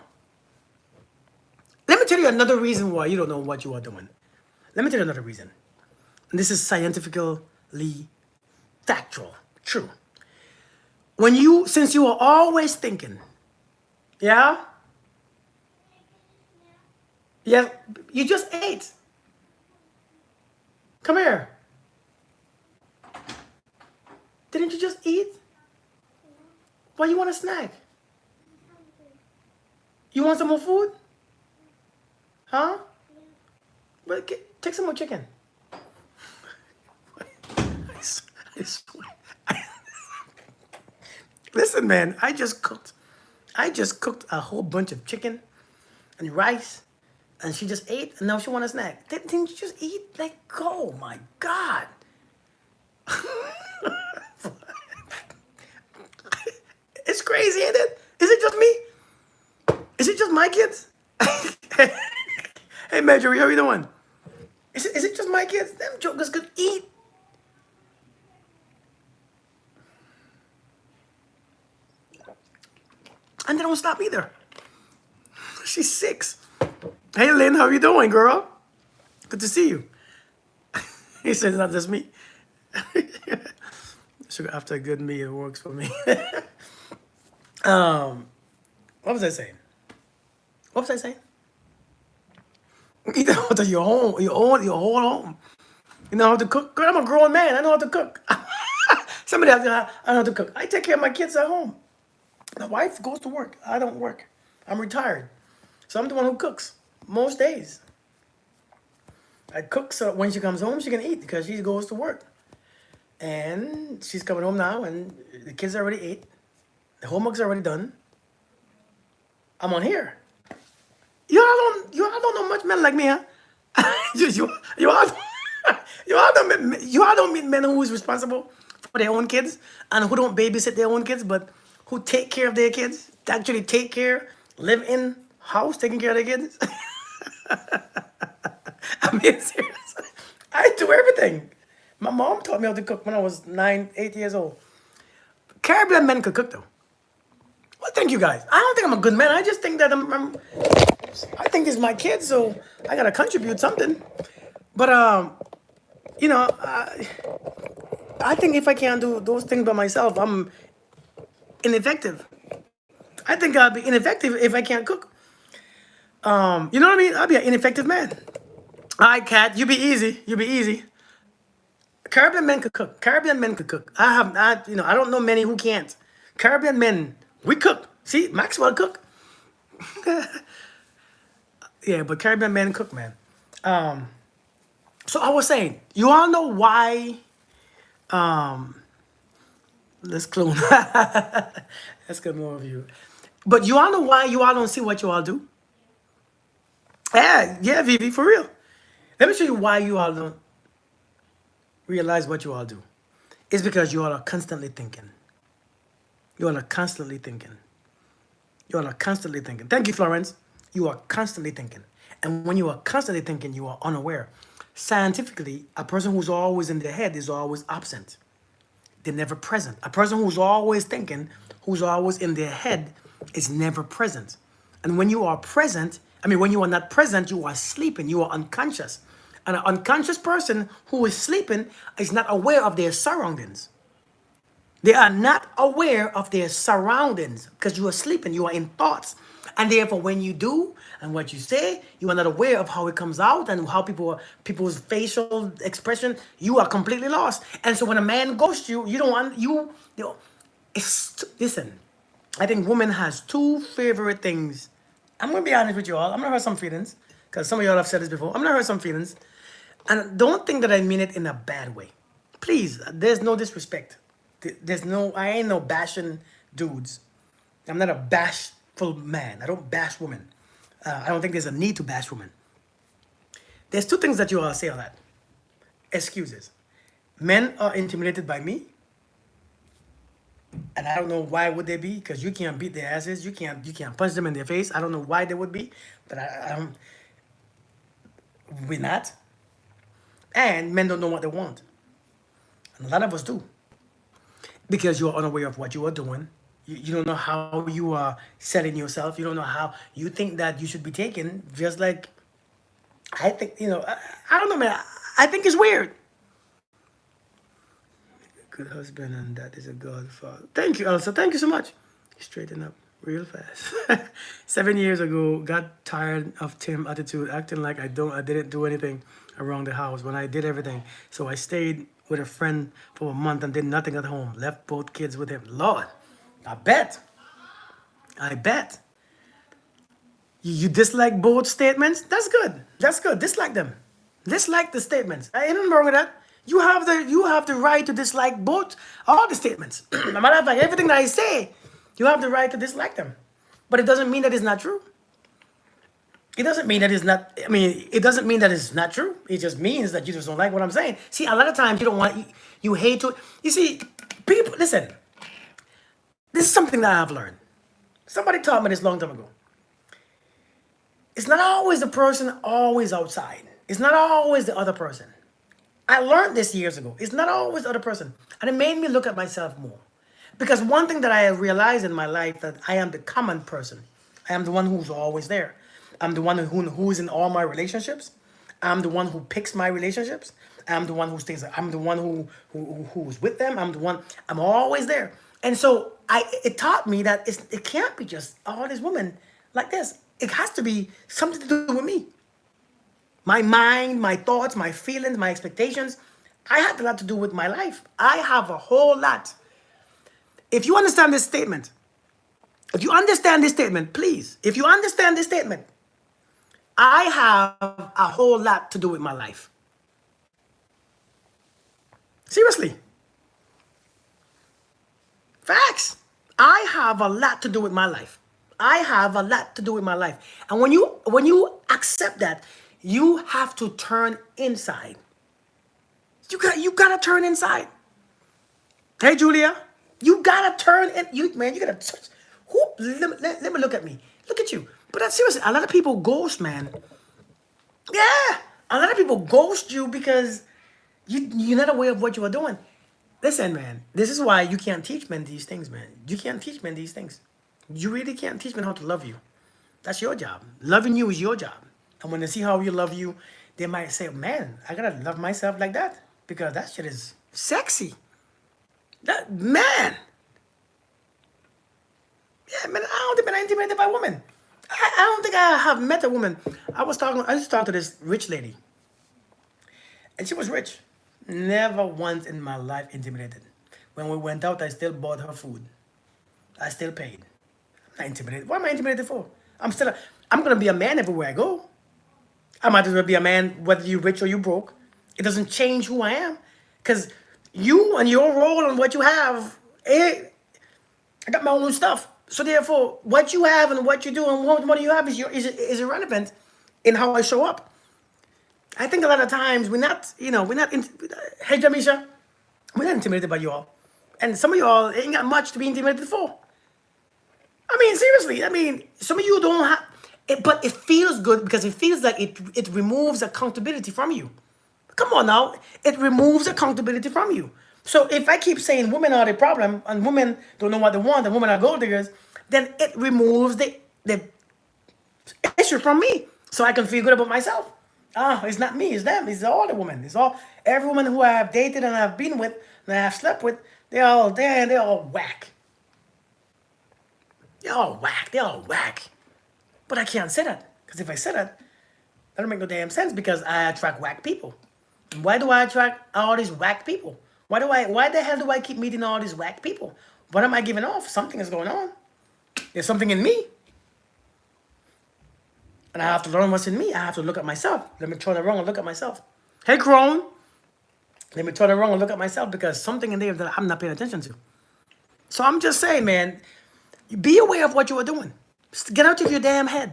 Let me tell you another reason why you don't know what you are doing. Let me tell you another reason. And this is scientifically factual, true. Since you are always thinking, yeah? Yeah, you just ate. Come here. Didn't you just eat? Why you want a snack? You want some more food? Huh? Well, take some more chicken. I swear. Listen, man, I just cooked a whole bunch of chicken and rice, and she just ate, and now she want a snack. Didn't you just eat? Like, oh my God. It's crazy, ain't it? Is it just me? Is it just my kids? Hey, Marjorie, how you doing? Is it just my kids? Them jokers could eat. And they don't stop either. She's 6. Hey, Lynn, how you doing, girl? Good to see you. He said, it's not just me. Sugar after a good meal works for me. What was I saying? You know how to your whole home. You know how to cook? Girl, I'm a grown man. I know how to cook. Somebody else, I know how to cook. I take care of my kids at home. My wife goes to work. I don't work. I'm retired. So I'm the one who cooks most days. I cook so when she comes home, she can eat because she goes to work. And she's coming home now, and the kids already ate. The homework's already done. I'm on here. You all don't know much men like me, huh? you all don't meet men who is responsible for their own kids and who don't babysit their own kids, but who take care of their kids, actually take care, live in house, taking care of their kids. I'm being serious. I do everything. My mom taught me how to cook when I was 9, 8 years old. Caribbean men could cook though. Well, thank you guys. I don't think I'm a good man. I just think that I think it's my kid, so I gotta contribute something. But I think if I can't do those things by myself, I'm ineffective. I think I'll be ineffective if I can't cook. You know what I mean? I'll be an ineffective man. All right, Kat, you be easy. You be easy. Caribbean men could cook. Caribbean men could cook. I don't know many who can't. Caribbean men, we cook. See, Maxwell cook. Yeah, but Caribbean men cook, man. So I was saying, you all know why. Let's clone. Let's get more of you. But you all know why you all don't see what you all do? Yeah, Vivi, for real. Let me show you why you all don't realize what you all do. It's because you all are constantly thinking. You all are constantly thinking. You all are constantly thinking. Thank you, Florence. You are constantly thinking. And when you are constantly thinking, you are unaware. Scientifically, a person who's always in their head is always absent. They're never present. A person who's always thinking, who's always in their head, is never present. And when you are present, when you are not present, you are sleeping, you are unconscious. And an unconscious person who is sleeping is not aware of their surroundings. They are not aware of their surroundings because you are sleeping, you are in thoughts. And therefore, when you do and what you say, you are not aware of how it comes out and how people's facial expression. You are completely lost. And so when a man ghosts you, you don't want you know, listen. I think woman has two favorite things. I'm gonna be honest with you all. I'm gonna hurt some feelings because some of y'all have said this before. I'm gonna hurt some feelings, and don't think that I mean it in a bad way. Please, there's no disrespect. There's no. I ain't no bashing dudes. I'm not a bashful man. I don't bash women. I don't think there's a need to bash women. There's two things that you all say a lot. Excuses. Men are intimidated by me, and I don't know why would they be, because you can't beat their asses. You can't punch them in their face. I don't know why they would be, but I don't. We're not. And men don't know what they want, and a lot of us do, because you're unaware of what you are doing. You don't know how you are setting yourself. You don't know how you think that you should be taken. Just like I think, I don't know, man. I think it's weird. Good husband, and that is a godfather. Thank you, Elsa. Thank you so much. Straighten up real fast. 7 years ago, got tired of Tim attitude, acting like I didn't do anything around the house when I did everything. So I stayed with a friend for a month and did nothing at home. Left both kids with him. Lord, I bet. I bet. You dislike both statements? That's good. That's good. Dislike them. Dislike the statements. I ain't nothing wrong with that. You have the right to dislike both all the statements. No matter of fact, everything that I say, you have the right to dislike them. But it doesn't mean that it's not true. It doesn't mean that it's not. It doesn't mean that it's not true. It just means that you just don't like what I'm saying. See, a lot of times you don't want. You hate to. You see, people. Listen. This is something that I've learned. Somebody taught me this long time ago. It's not always the person always outside. It's not always the other person. I learned this years ago. It's not always the other person. And it made me look at myself more. Because one thing that I have realized in my life, that I am the common person. I am the one who's always there. I'm the one who's in all my relationships. I'm the one who picks my relationships. I'm the one who stays. I'm the one who's with them. I'm always there. And so it taught me that it can't be just all these women like this. It has to be something to do with me. My mind, my thoughts, my feelings, my expectations. I had a lot to do with my life. I have a whole lot. If you understand this statement, please, if you understand this statement, I have a whole lot to do with my life. Seriously. Facts. I have a lot to do with my life. I have a lot to do with my life. And when you accept that, you have to turn inside. You gotta turn inside. Hey Julia, you gotta turn in. You gotta touch. Let me look at me. Look at you. But that's seriously, a lot of people ghost, man. Yeah, a lot of people ghost you because you're not aware of what you are doing. Listen, man, this is why you can't teach men these things, man. You can't teach men these things. You really can't teach men how to love you. That's your job. Loving you is your job. And when they see how you love you, they might say, man, I gotta love myself like that, because that shit is sexy. Man. Yeah, man, I don't think I'm intimidated by women. I don't think I have met a woman. I used to talk to this rich lady. And she was rich. Never once in my life intimidated. When we went out, I still bought her food. I still paid. I'm not intimidated. What am I intimidated for? I'm gonna be a man everywhere I go. I might as well be a man whether you're rich or you broke. It doesn't change who I am. Because you and your role and what you have, I got my own stuff. So therefore, what you have and what you do and what money you have is irrelevant in how I show up. I think a lot of times we're not, hey Jamisha, we're not intimidated by you all. And some of y'all ain't got much to be intimidated for. I mean, seriously, I mean, some of you don't have it, but it feels good because it feels like it removes accountability from you. Come on now, it removes accountability from you. So if I keep saying women are the problem and women don't know what they want and women are gold diggers, then it removes the issue from me. So I can feel good about myself. Ah, it's not me, it's them, it's all the women. It's all every woman who I have dated and I've been with and I have slept with, they're all there and they're all whack. They're all whack, they're all whack. But I can't say that. Because if I say that, that don't make no damn sense because I attract whack people. Why do I attract all these whack people? Why the hell do I keep meeting all these whack people? What am I giving off? Something is going on. There's something in me. And I have to learn what's in me. I have to look at myself. Let me turn around and look at myself. Hey, Crone. Let me turn around and look at myself because something in there that I'm not paying attention to. So I'm just saying, man, be aware of what you are doing. Just get out of your damn head.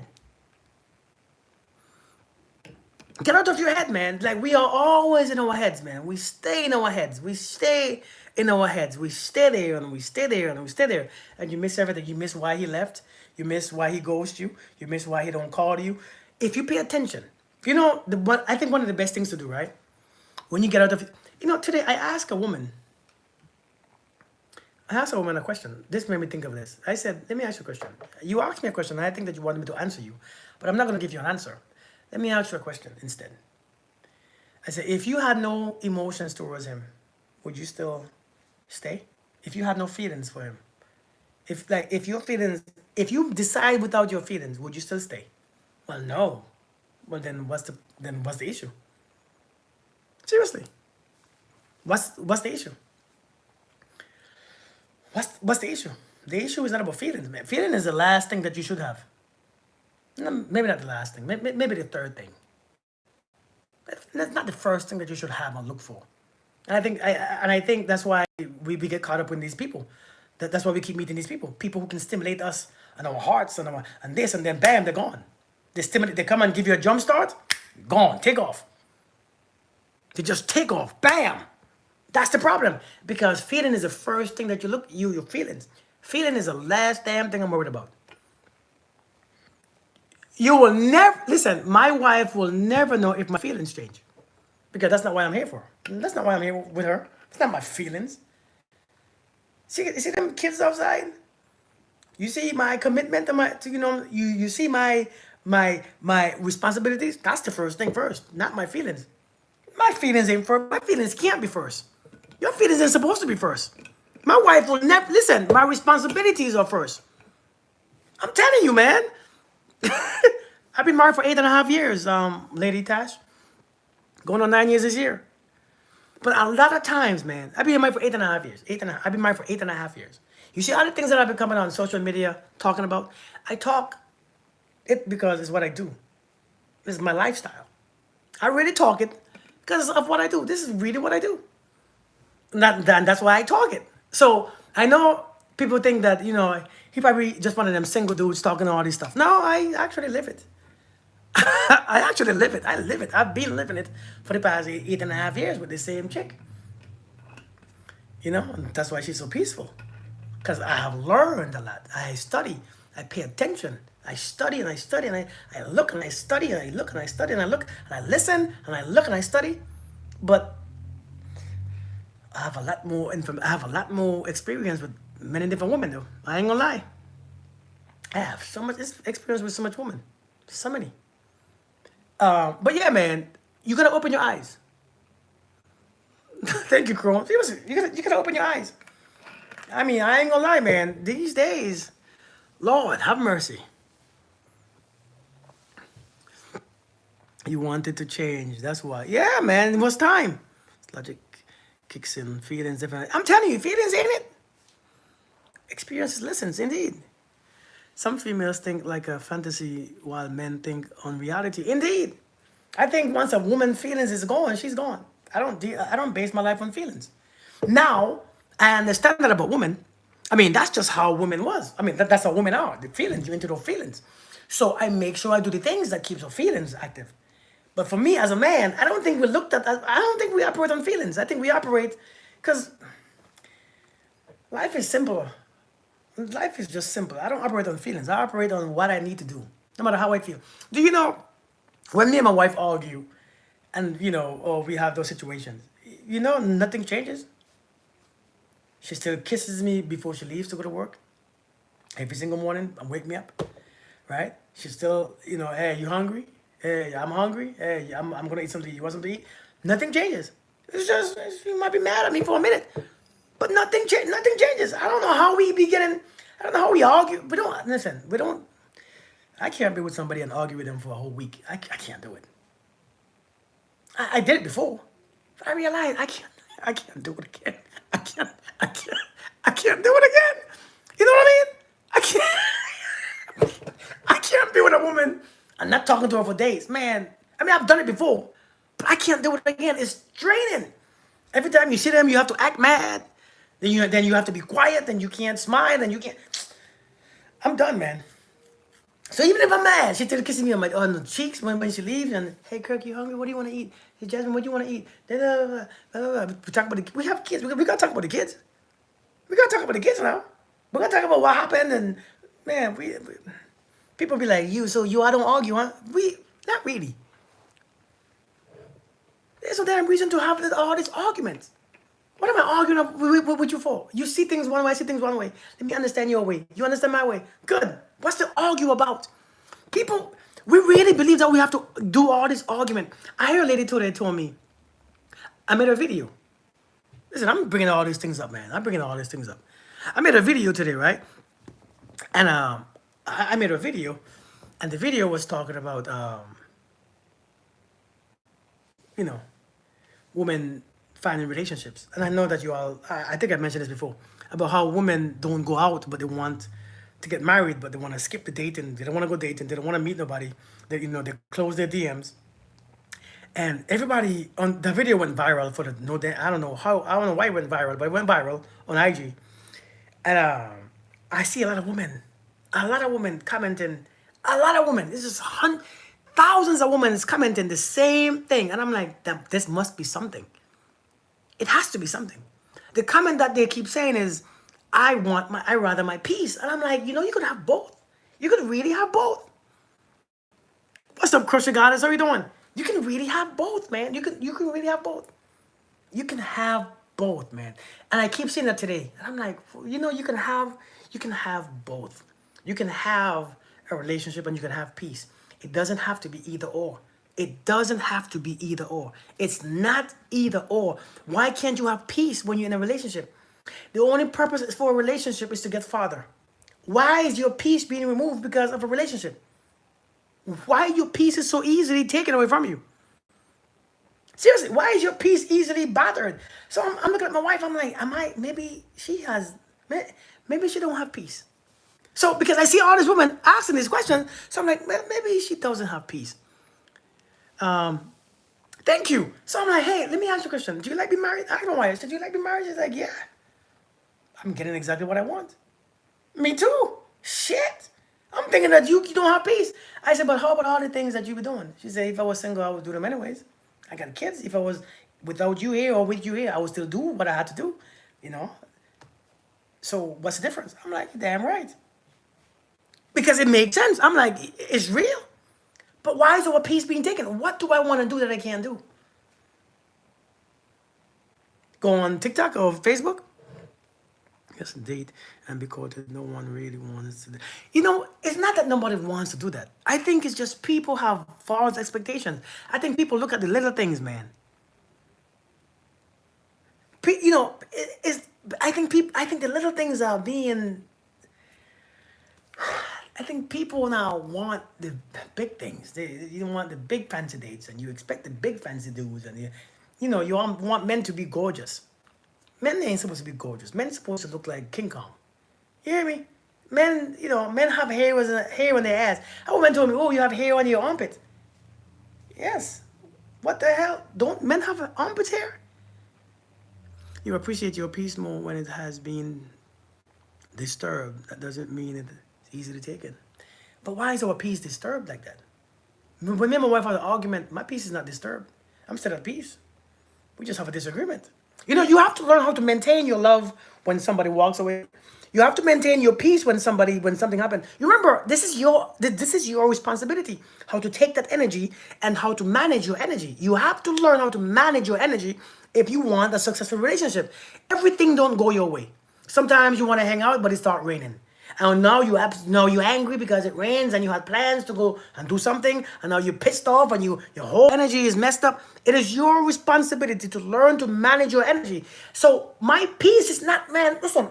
Get out of your head, man. Like, we are always in our heads, man. We stay in our heads. We stay in our heads. We stay there and we stay there and we stay there. And you miss everything. You miss why he left. You miss why he ghosted you. You miss why he don't call you. If you pay attention, I think one of the best things to do, right? When you get out of, today I asked a woman a question. This made me think of this. I said, let me ask you a question. You asked me a question and I think that you wanted me to answer you, but I'm not going to give you an answer. Let me ask you a question instead. I said, if you had no emotions towards him, would you still stay? If you had no feelings for him, if you decide without your feelings, would you still stay? Well, no. Well, then what's the issue? Seriously, what's the issue? What's the issue? The issue is not about feelings, man. Feeling is the last thing that you should have. No, maybe not the last thing. Maybe the third thing. That's not the first thing that you should have and look for. And I think that's why we get caught up with these people. That's why we keep meeting these people. People who can stimulate us and our hearts and this and then bam, they're gone. They come and give you a jump start, gone, take off. They just take off, bam. That's the problem. Because feeling is the first thing that your feelings. Feeling is the last damn thing I'm worried about. You will never, listen, my wife will never know if my feelings change. Because that's not why I'm here for. That's not why I'm here with her. It's not my feelings. See them kids outside? You see my commitment to you see my responsibilities? That's the first thing first, not my feelings. My feelings ain't first. My feelings can't be first. Your feelings ain't supposed to be first. My wife will never, listen, my responsibilities are first. I'm telling you, man. I've been married for 8.5 years, Lady Tash. Going on 9 years this year. But a lot of times, man, I've been married for 8.5 years. I've been married for 8.5 years. You see all the things that I've been coming on social media talking about? I talk it because it's what I do. This is my lifestyle. I really talk it because of what I do. This is really what I do. And that's why I talk it. So I know people think that, he probably just one of them single dudes talking all this stuff. No, I actually live it. I actually live it. I live it. I've been living it for the past 8.5 years with the same chick. And that's why she's so peaceful. Because I have learned a lot. I study. I pay attention. I study and I study and I look and I study and I look and I study and I look and I listen and I look and I study. But I have a lot more experience with many different women though. I ain't gonna lie. I have so much experience with so much women. So many. But yeah, man, you gotta open your eyes. Thank you, Chrome. Seriously, you gotta open your eyes. I mean, I ain't gonna lie, man. These days, Lord, have mercy. You wanted to change. That's why. Yeah, man, it was time. Logic kicks in, feelings different. I'm telling you, feelings ain't it. Experiences listens, indeed. Some females think like a fantasy while men think on reality. Indeed. I think once a woman's feelings is gone, she's gone. I don't base my life on feelings. Now, I understand that about women. I mean, that's just how women was. I mean, that's how women are. The feelings, you're into those feelings. So I make sure I do the things that keeps our feelings active. But for me as a man, I don't think we looked at that. I don't think we operate on feelings. I think we operate because life is simple. Life is just simple. I don't operate on feelings. I operate on what I need to do, no matter how I feel. Do you know when me and my wife argue, and or we have those situations, nothing changes. She still kisses me before she leaves to go to work. Every single morning, and wake me up, right? She still, hey, you hungry? Hey, I'm hungry. Hey, I'm gonna eat something. You want something to eat? Nothing changes. It's just you might be mad at me for a minute, but nothing changes. I don't know how we be getting. I don't know how we argue. We don't listen. We don't. I can't be with somebody and argue with them for a whole week. I can't do it. I did it before. But I realized I can't do it again. I can't I can't I can't do it again. You know what I mean? I can't I can't be with a woman and not talking to her for days. Man, I mean I've done it before, but I can't do it again. It's draining. Every time you see them, you have to act mad. Then you have to be quiet, then you can't smile, and you can't. I'm done, man. So even if I'm mad, she's still kissing me on the cheeks when she leaves. And hey, Kirk, you hungry? What do you want to eat? Hey, Jasmine, what do you want to eat? We talk about we have kids. We gotta talk about the kids. We gotta talk about the kids now. We gotta talk about what happened. And man, we people be like, you. So I don't argue, huh? We not really. There's no damn reason to have all these arguments. What am I arguing with you for? You see things one way, I see things one way. Let me understand your way. You understand my way. Good. What's to argue about? People, we really believe that we have to do all this argument. I heard a lady today told me, I made a video. Listen, I'm bringing all these things up, man. I'm bringing all these things up. I made a video today, right? And I made a video, and the video was talking about, you know, women finding relationships. And I know that you all, I think I mentioned this before, about how women don't go out, but they want to get married, but they want to skip the dating. They don't want to go dating. They don't want to meet nobody. They close their DMs. And everybody on the video went viral for the no I don't know how, I don't know why it went viral, but it went viral on IG. And I see a lot of women commenting, a lot of women. This is thousands of women commenting the same thing, and I'm like, this must be something. It has to be something. The comment that they keep saying is, I rather my peace, and I'm like, you could have both. You could really have both. What's up, Crusher Goddess? How are you doing? You can really have both, man. You can really have both. You can have both, man. And I keep seeing that today. And I'm like, you can have both. You can have a relationship and you can have peace. It doesn't have to be either or. It doesn't have to be either or. It's not either or. Why can't you have peace when you're in a relationship? The only purpose for a relationship is to get farther. Why is your peace being removed because of a relationship? Why your peace is so easily taken away from you? Seriously, why is your peace easily bothered? So I'm looking at my wife. I'm like, maybe she don't have peace. So because I see all these women asking these questions, so I'm like, maybe she doesn't have peace. Thank you. So I'm like, hey, let me ask you a question. Do you like being married? I asked my wife, do you like being married? She's like, yeah. I'm getting exactly what I want. Me too. Shit. I'm thinking that you don't have peace. I said, but how about all the things that you were doing? She said, if I was single, I would do them anyways. I got kids. If I was without you here or with you here, I would still do what I had to do, So what's the difference? I'm like, damn right. Because it makes sense. I'm like, it's real. But why is our peace being taken? What do I want to do that I can't do? Go on TikTok or Facebook? Yes, indeed. And because no one really wants to. It's not that nobody wants to do that. I think it's just people have false expectations. I think people look at the little things, man. I think the little things are being. I think people now want the big things. You want the big fancy dates, and you expect the big fancy dudes, and you want men to be gorgeous. Men ain't supposed to be gorgeous. Men supposed to look like King Kong. You hear me? Men have hair on their ass. A woman told me, oh, you have hair on your armpit. Yes. What the hell? Don't men have armpit hair? You appreciate your peace more when it has been Disturbed, that doesn't mean it's easy to take it. But why is our peace disturbed like that? When me and my wife had an argument, my peace is not disturbed. I'm still at peace. We just have a disagreement. You know, you have to learn how to maintain your love when somebody walks away. You have to maintain your peace when something happens. You remember, this is your responsibility. How to take that energy and how to manage your energy. You have to learn how to manage your energy if you want a successful relationship. Everything don't go your way. Sometimes you want to hang out, but it start raining. And now you're angry because it rains and you had plans to go and do something, and now you're pissed off and your whole energy is messed up. It is your responsibility to learn to manage your energy. So my peace is not, man. Listen,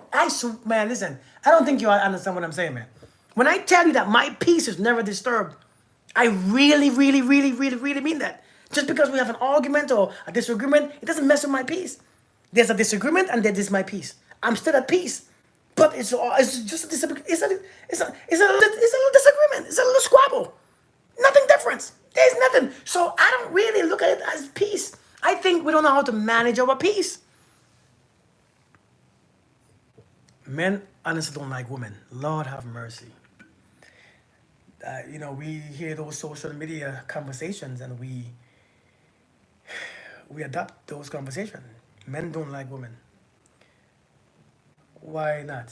listen. I don't think you understand what I'm saying, man. When I tell you that my peace is never disturbed, I really, really, really, really, really mean that. Just because we have an argument or a disagreement, it doesn't mess with my peace. There's a disagreement and then there's my peace. I'm still at peace. But it's just a disagreement. It's a little disagreement. It's a little squabble. Nothing different. There's nothing. So I don't really look at it as peace. I think we don't know how to manage our peace. Men honestly don't like women. Lord have mercy. We hear those social media conversations and we adopt those conversations. Men don't like women. Why not?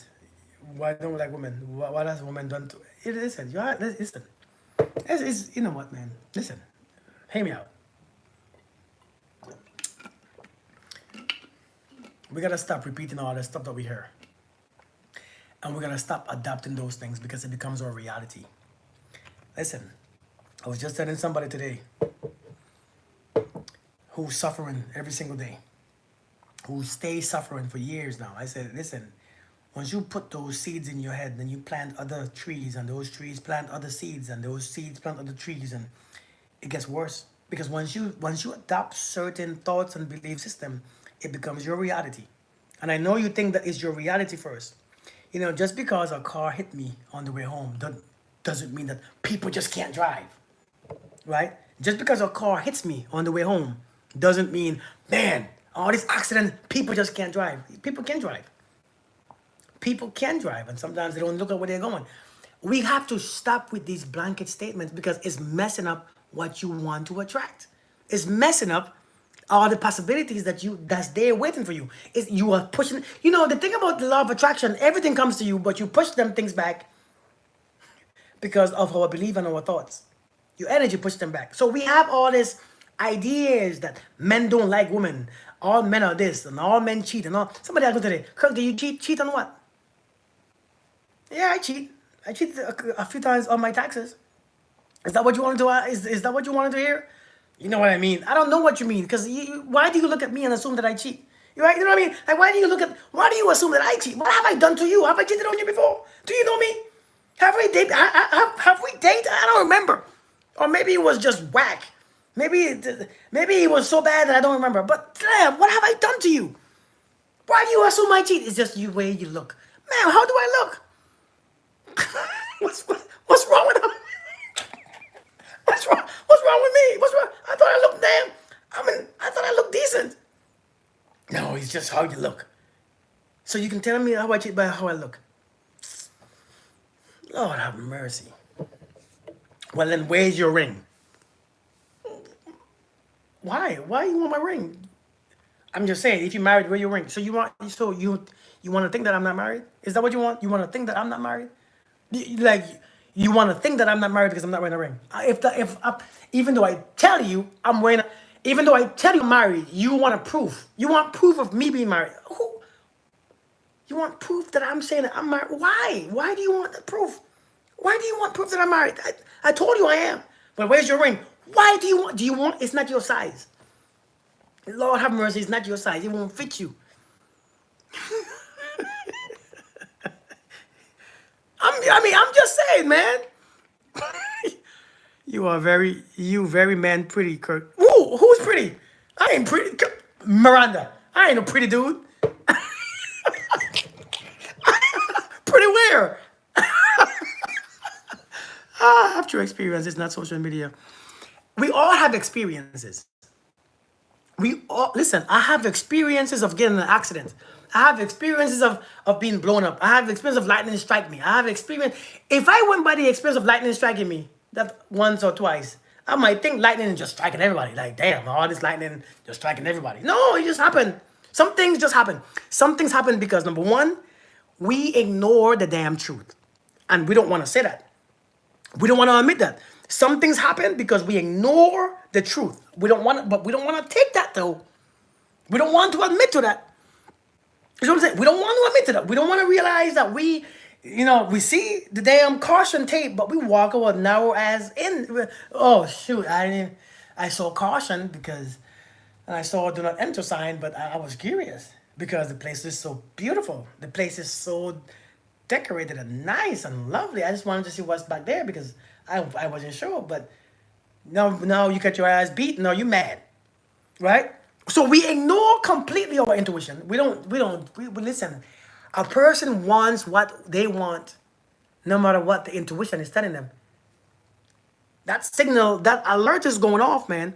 Why don't we like women? What has women done to? Listen, listen. You know what, man? Listen, hear me out. We gotta stop repeating all the stuff that we hear, and we gotta stop adapting those things because it becomes our reality. Listen, I was just telling somebody today who's suffering every single day, who stays suffering for years now. I said, listen, once you put those seeds in your head, then you plant other trees, and those trees plant other seeds, and those seeds plant other trees, and it gets worse. Because once you adopt certain thoughts and belief system, it becomes your reality. And I know you think that is your reality first. Just because a car hit me on the way home doesn't mean that people just can't drive, right? Just because a car hits me on the way home doesn't mean, man, all these accidents, people just can't drive. People can drive. People can drive, and sometimes they don't look at where they're going. We have to stop with these blanket statements because it's messing up what you want to attract. It's messing up all the possibilities that's there waiting for you. You are pushing. The thing about the law of attraction, everything comes to you, but you push them things back because of our belief and our thoughts. Your energy pushes them back. So we have all these ideas that men don't like women. All men are this, and all men cheat, and all. Somebody asked me today, Kirk, do you cheat? Cheat on what? Yeah, I cheat. I cheat a few times on my taxes. Is that what you wanted to? Is that what you wanted to hear? You know what I mean? I don't know what you mean because why do you look at me and assume that I cheat? Right? You know what I mean? Like, why do you assume that I cheat? What have I done to you? Have I cheated on you before? Do you know me? Have we dated? Have we dated? I don't remember. Or maybe it was just whack. Maybe it was so bad that I don't remember. But damn, what have I done to you? Why do you assume I cheat? It's just the way you look. Man, how do I look? What's wrong with him? What's wrong? What's wrong with me? What's wrong? I thought I looked damn. I thought I looked decent. No, it's just how you look. So you can tell me how I cheat by how I look. Lord have mercy. Well, then where's your ring? Why? Why you want my ring? I'm just saying, if you're married, where's your ring? So you want to think that I'm not married? Is that what you want? You want to think that I'm not married? You want to think that I'm not married because I'm not wearing a ring? Even though I tell you I'm wearing, even though I tell you I'm married, you want proof. You want proof of me being married. Who? You want proof that I'm saying that I'm married? Why? Why do you want the proof? Why do you want proof that I'm married? I told you I am. But where's your ring? Why do you want? Do you want? It's not your size. Lord have mercy, it's not your size. It won't fit you. I'm just saying, man. You very man pretty, Kirk. Ooh, who's pretty? I ain't pretty. Miranda, I ain't no pretty dude. Pretty where? After experience, it's not social media. We all have experiences. Listen, I have experiences of getting in an accident. I have experiences of being blown up. I have experience of lightning strike me. I have experience. If I went by the experience of lightning striking me, that once or twice, I might think lightning is just striking everybody. Like, damn, all this lightning just striking everybody. No, it just happened. Some things just happen. Some things happen because number one, we ignore the damn truth. And we don't want to say that. We don't want to admit that. Some things happen because we ignore the truth. We don't want to, but we don't want to take that though. We don't want to admit to that. You know what I'm saying? We don't want to admit to that. We don't want to realize that we see the damn caution tape, but we walk over narrow as in. Oh shoot! I saw caution because, and I saw do not enter sign, but I was curious because the place is so beautiful. The place is so decorated and nice and lovely. I just wanted to see what's back there because I wasn't sure. But now you got your ass beat. Now you mad, right? So we ignore completely our intuition. We listen. A person wants what they want, no matter what the intuition is telling them. That signal, that alert is going off, man.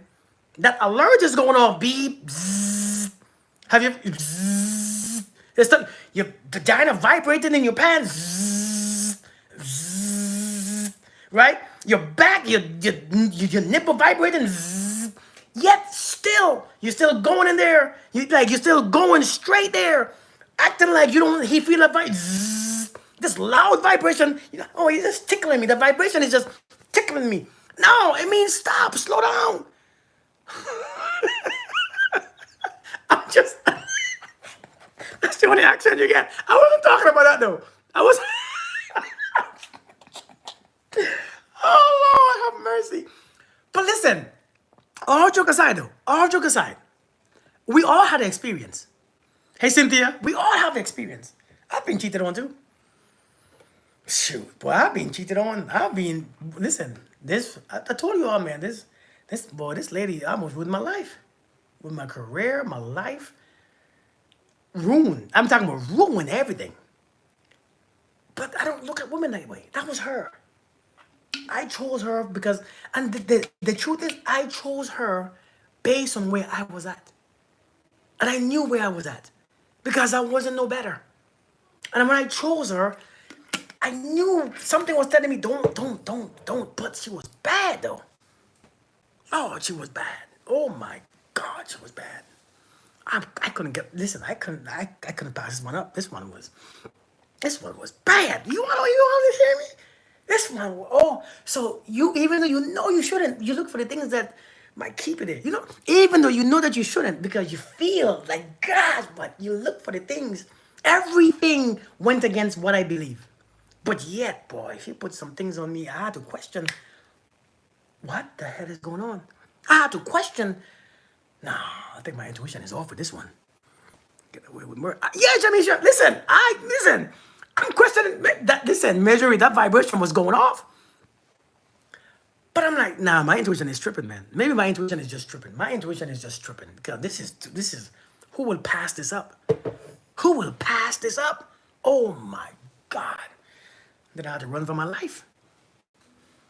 That alert is going off. Beep. Bzzz. Have you? Bzzz. It's your vagina vibrating in your pants. Bzzz. Bzzz. Right? Your back, your nipple vibrating. Bzzz. Yet still, you're still going in there. You're still going straight there, acting like you don't. He feel a this loud vibration. Oh, he's just tickling me. The vibration is just tickling me. No, it means stop, slow down. I'm just. That's the only accent you get. I wasn't talking about that though. I was. Oh Lord, have mercy. But listen, all joke aside though, all joke aside, we all had an experience. Hey Cynthia, we all have experience. I've been cheated on too. Shoot, boy, I've been cheated on. Listen, I told you all, man, this lady almost ruined my life. With my career, my life. Ruined. I'm talking about ruin everything. But I don't look at women that way. That was her. I chose her because, and the truth is, I chose her based on where I was at. And I knew where I was at because I wasn't no better. And when I chose her, I knew something was telling me, don't. But she was bad though. Oh, she was bad. Oh my God, she was bad. I couldn't get, listen, I couldn't pass this one up. This one was bad. You want to hear me? This one, oh, so even though you know you shouldn't, you look for the things that might keep it there. Even though you know that you shouldn't because you feel like God, but you look for the things. Everything went against what I believe. But yet, boy, she put some things on me. I had to question, what the hell is going on? I had to question, nah, I think my intuition is off with this one. Get away with murder. Yeah, Jamisha, listen, I'm questioning that. Listen, measuring that vibration was going off. But I'm like, nah, my intuition is tripping, man. Maybe my intuition is just tripping. My intuition is just tripping. Because this is, who will pass this up? Who will pass this up? Oh my God. Then I had to run for my life.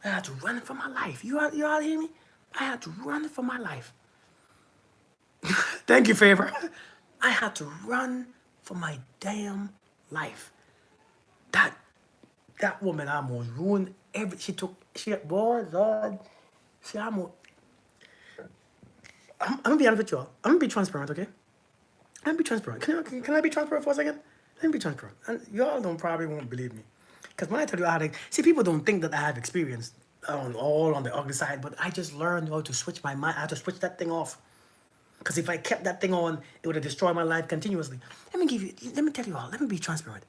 I had to run for my life. You all hear me? I had to run for my life. Thank you, Favor. I had to run for my damn life. That woman almost ruined boy, Lord, she almost, I'm gonna be honest with y'all. I'm gonna be transparent, okay? I'm gonna be transparent. Can I be transparent for a second? Let me be transparent. And y'all probably won't believe me. Because when I tell you people don't think that I have experience all on the ugly side, but I just learned how to switch my mind. I had to switch that thing off. Because if I kept that thing on, it would have destroyed my life continuously. Let me tell you all, let me be transparent.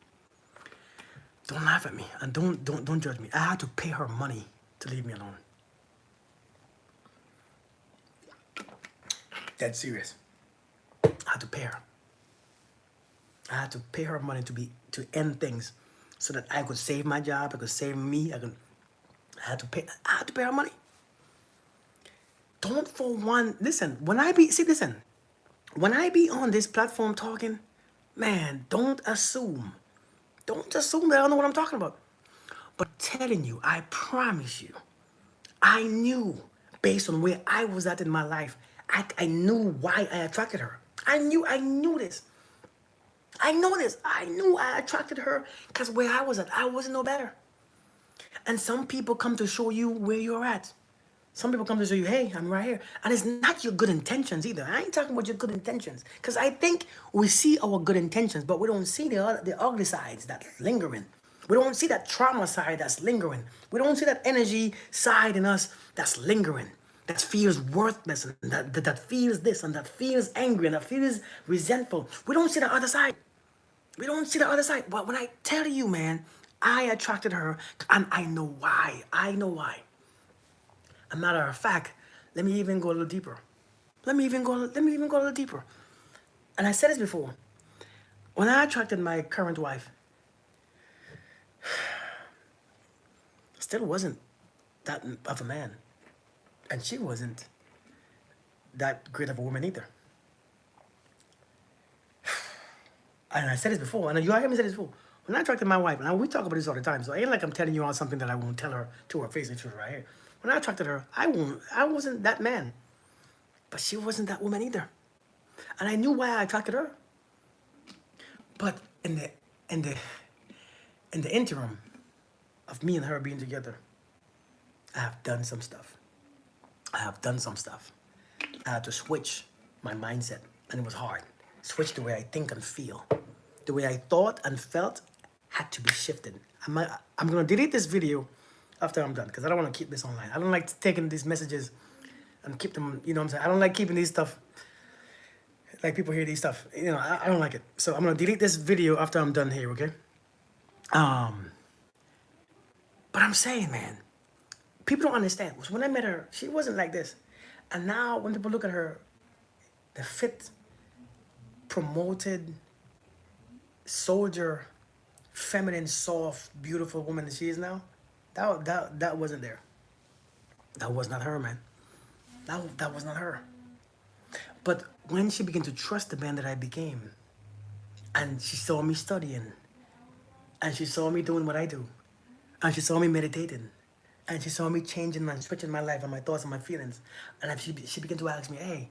Don't laugh at me and don't judge me. I had to pay her money to leave me alone. Dead serious. I had to pay her. I had to pay her money to end things so that I could save my job, I could save me, I had to pay her money. Don't for one, listen, when I be on this platform talking, man, don't assume that I don't know what I'm talking about. But telling you, I promise you, I knew based on where I was at in my life, I knew why I attracted her. I knew this. I know this. I knew I attracted her because where I was at, I wasn't no better. And some people come to show you where you're at. Some people come to show you, hey, I'm right here. And it's not your good intentions either. I ain't talking about your good intentions. Because I think we see our good intentions, but we don't see the ugly sides that's lingering. We don't see that trauma side that's lingering. We don't see that energy side in us that's lingering, that feels worthless, and that feels this, and that feels angry, and that feels resentful. We don't see the other side. We don't see the other side. But when I tell you, man, I attracted her, and I know why. I know why. A matter of fact, let me even go a little deeper. Let me even go a little deeper. And I said this before. When I attracted my current wife, still wasn't that of a man. And she wasn't that great of a woman either. And I said this before, and you heard me say this before. When I attracted my wife, and we talk about this all the time, so it ain't like I'm telling you all something that I won't tell her to her face and truth right here. When I attracted her, I wasn't that man. But she wasn't that woman either. And I knew why I attracted her. But in the interim of me and her being together, I have done some stuff. I had to switch my mindset, and it was hard. Switch the way I think and feel. The way I thought and felt had to be shifted. I'm gonna delete this video after I'm done because I don't want to keep this online. I don't like taking these messages and keep them, you know what I'm saying? I don't like keeping these stuff, like people hear these stuff. You know, I don't like it. So I'm gonna delete this video after I'm done here, okay? But I'm saying, man, people don't understand. When I met her, she wasn't like this. And now when people look at her, the fit, promoted, soldier, feminine, soft, beautiful woman that she is now, that wasn't there. That was not her, man. That was not her. But when she began to trust the man that I became, and she saw me studying, and she saw me doing what I do, and she saw me meditating, and she saw me changing and switching my life and my thoughts and my feelings, and she began to ask me, hey,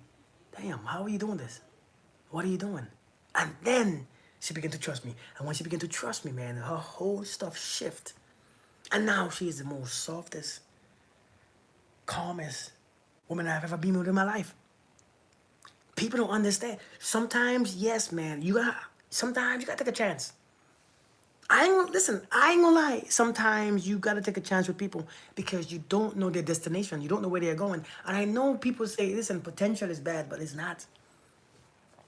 damn, how are you doing this? What are you doing? And then she began to trust me. And when she began to trust me, man, her whole stuff shifted. And now she is the most softest, calmest woman I've ever been with in my life. People don't understand. Sometimes, yes, man, sometimes you gotta take a chance. I ain't gonna lie. Sometimes you gotta take a chance with people because you don't know their destination. You don't know where they're going. And I know people say, listen, potential is bad, but it's not.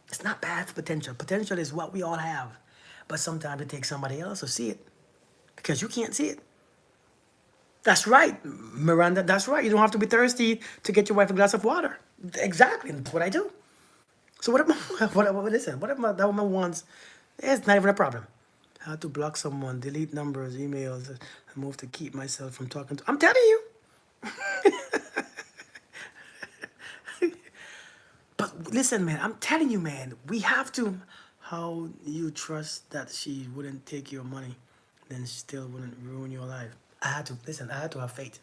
It's not bad for potential. Potential is what we all have. But sometimes it takes somebody else to see it because you can't see it. That's right, Miranda. That's right. You don't have to be thirsty to get your wife a glass of water. Exactly. That's what I do. So what if that woman wants? It's not even a problem. How to block someone, delete numbers, emails, and move to keep myself from talking to. I'm telling you. But listen, man, I'm telling you, man, we have to. How you trust that she wouldn't take your money, then she still wouldn't ruin your life. I had to listen. I had to have faith.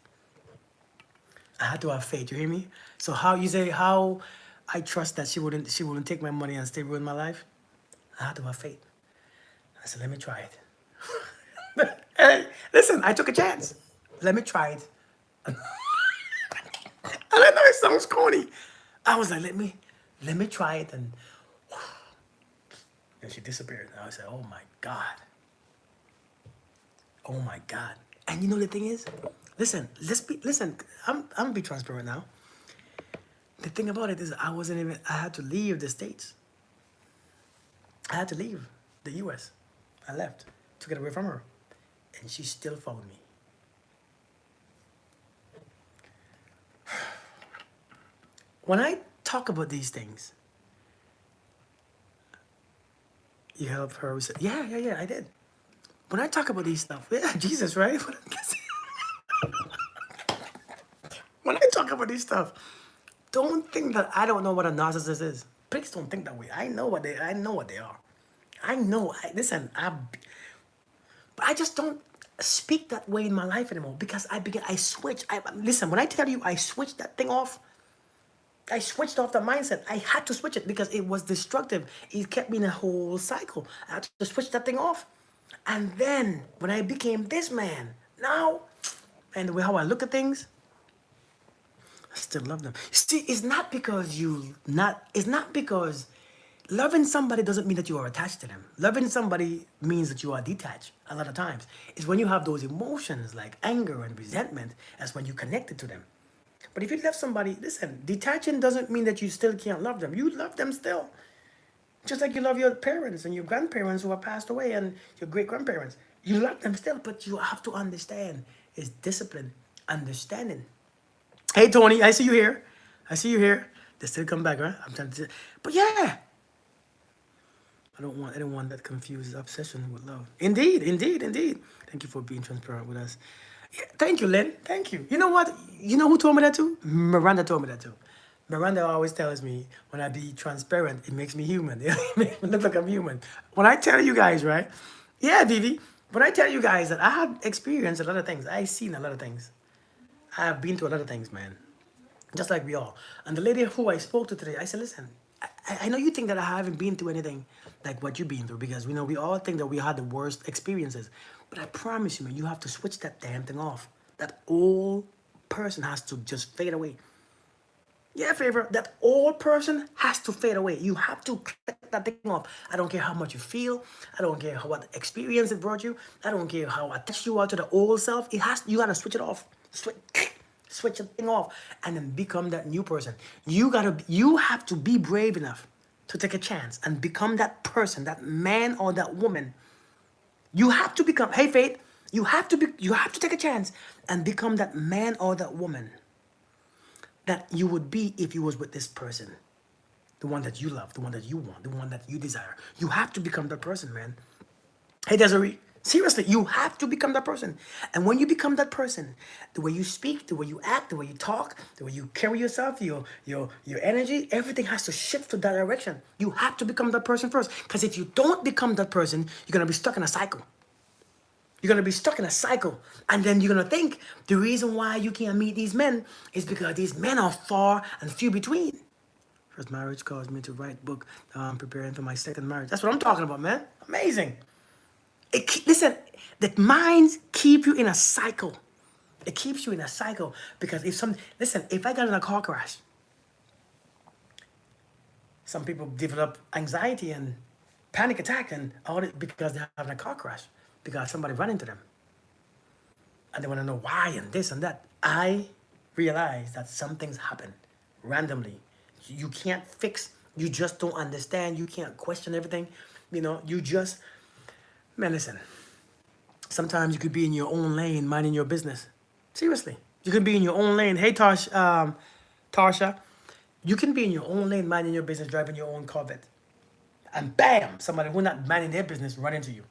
I had to have faith. You hear me? So how you say how I trust that she wouldn't take my money and still ruin my life? I had to have faith. I said, let me try it. Hey, listen, I took a chance. Let me try it. And I know it sounds corny. I was like, let me try it, and she disappeared. And I said, oh my God. Oh my God. And you know the thing is, listen, I'm gonna be transparent now. The thing about it is I had to leave the States. I had to leave the US. I left to get away from her. And she still found me. When I talk about these things, you help her. We said, yeah, I did. When I talk about these stuff, yeah, Jesus, right? When I talk about these stuff, don't think that I don't know what a narcissist is. Please don't think that way. I know what they are. But I just don't speak that way in my life anymore because I switch. Listen, when I tell you I switched that thing off, I switched off the mindset. I had to switch it because it was destructive. It kept me in a whole cycle. I had to switch that thing off. And then when I became this man, now, and the way how I look at things, I still love them. See, it's not because loving somebody doesn't mean that you are attached to them. Loving somebody means that you are detached a lot of times. It's when you have those emotions like anger and resentment, that's when you connected to them. But if you love somebody, listen, detaching doesn't mean that you still can't love them. You love them still. Just like you love your parents and your grandparents who have passed away and your great grandparents. You love them still, but you have to understand it's discipline, understanding. Hey Tony, I see you here. I see you here. They still come back, right? I'm trying to, but yeah. I don't want anyone that confuses obsession with love. Indeed, indeed, indeed. Thank you for being transparent with us. Yeah, thank you, Lynn. Thank you. You know what? You know who told me that too? Miranda told me that too. Miranda always tells me when I be transparent, it makes me human. It makes me look like I'm human. When I tell you guys, right? Yeah, Vivi. When I tell you guys that I have experienced a lot of things, I've seen a lot of things. I have been through a lot of things, man. Just like we all. And the lady who I spoke to today, I said, listen, I know you think that I haven't been through anything like what you've been through because we know we all think that we had the worst experiences. But I promise you, man, you have to switch that damn thing off. That old person has to just fade away. Yeah, favor. That old person has to fade away. You have to cut that thing off. I don't care how much you feel. I don't care what experience it brought you. I don't care how attached you are to the old self. It has. You gotta switch it off. Switch the thing off, and then become that new person. You have to be brave enough to take a chance and become that person, that man or that woman. You have to become. Hey, Faith. You have to be. You have to take a chance and become that man or that woman that you would be if you was with this person, the one that you love, the one that you want, the one that you desire. You have to become that person, man. Hey, Desiree, seriously, you have to become that person. And when you become that person, the way you speak, the way you act, the way you talk, the way you carry yourself, your energy, everything has to shift to that direction. You have to become that person first. Because if you don't become that person, you're gonna be stuck in a cycle. You're gonna be stuck in a cycle, and then you're gonna think the reason why you can't meet these men is because these men are far and few between. First marriage caused me to write book. Preparing for my second marriage. That's what I'm talking about, man. Amazing. Listen, the minds keep you in a cycle. It keeps you in a cycle because if I got in a car crash, some people develop anxiety and panic attack and all it because they're having a car crash. Because somebody ran into them. And they want to know why and this and that. I realize that some things happen randomly. You can't fix, you just don't understand, you can't question everything. You just, man, listen. Sometimes you could be in your own lane, minding your business. Seriously. You can be in your own lane. Hey, Tarsha. You can be in your own lane, minding your business, driving your own Corvette. And bam, somebody who not minding their business run into you.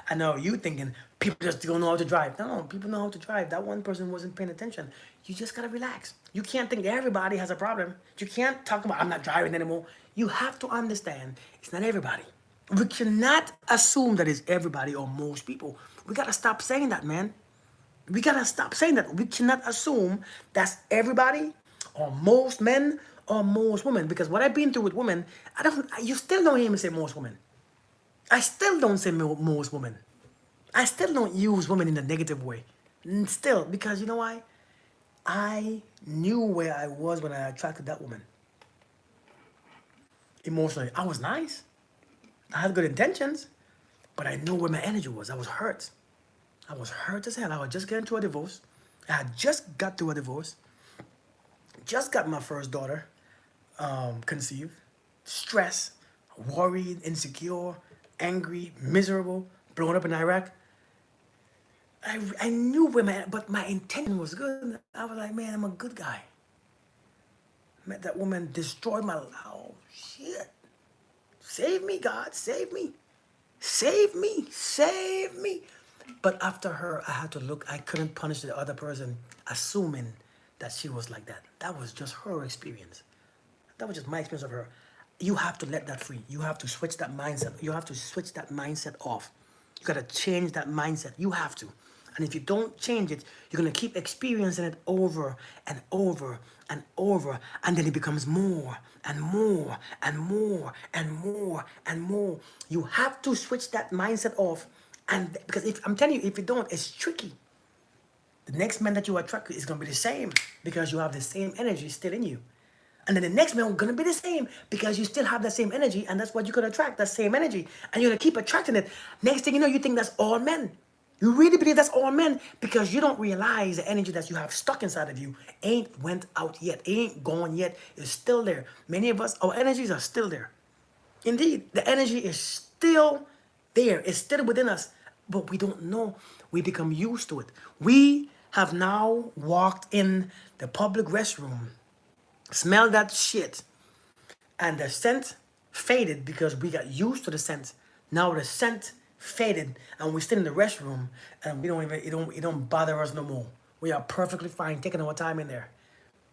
I know you thinking people just don't know how to drive. No, people know how to drive. That one person wasn't paying attention. You just gotta relax. You can't think everybody has a problem. You can't talk about I'm not driving anymore. You have to understand it's not everybody. We cannot assume that it's everybody or most people. We gotta stop saying that, man. We gotta stop saying that. We cannot assume that's everybody or most men or most women. Because what I've been through with women, you still don't hear me say most women. I still don't say most women. I still don't use women in a negative way. Still, because you know why? I knew where I was when I attracted that woman. Emotionally, I was nice. I had good intentions, but I knew where my energy was. I was hurt. I was hurt as hell. I was just getting through a divorce. I had just got through a divorce. Just got my first daughter conceived. Stress, worried, insecure, angry, miserable, blown up in Iraq. I knew where but my intention was good. I was like, man, I'm a good guy. Met that woman, destroyed my life. Oh, shit. Save me, God, save me. Save me, save me. But after her, I had to look. I couldn't punish the other person, assuming that she was like that. That was just her experience. That was just my experience of her. You have to let that free. You have to switch that mindset. You have to switch that mindset off. You got to change that mindset. You have to. And if you don't change it, you're going to keep experiencing it over and over and over. And then it becomes more and more and more and more and more. You have to switch that mindset off. And because if I'm telling you, if you don't, it's tricky. The next man that you attract is going to be the same because you have the same energy still in you. And then the next man is going to be the same because you still have that same energy, and that's what you could attract, that same energy. And you're going to keep attracting it. Next thing you know, you think that's all men. You really believe that's all men because you don't realize the energy that you have stuck inside of you ain't went out yet, ain't gone yet, it's still there. Many of us, our energies are still there. Indeed, the energy is still there. It's still within us, but we don't know. We become used to it. We have now walked in the public restroom, smell that shit, and the scent faded because we got used to the scent. Now the scent faded, and we're still in the restroom, and we don't even it don't bother us no more. We are perfectly fine taking our time in there.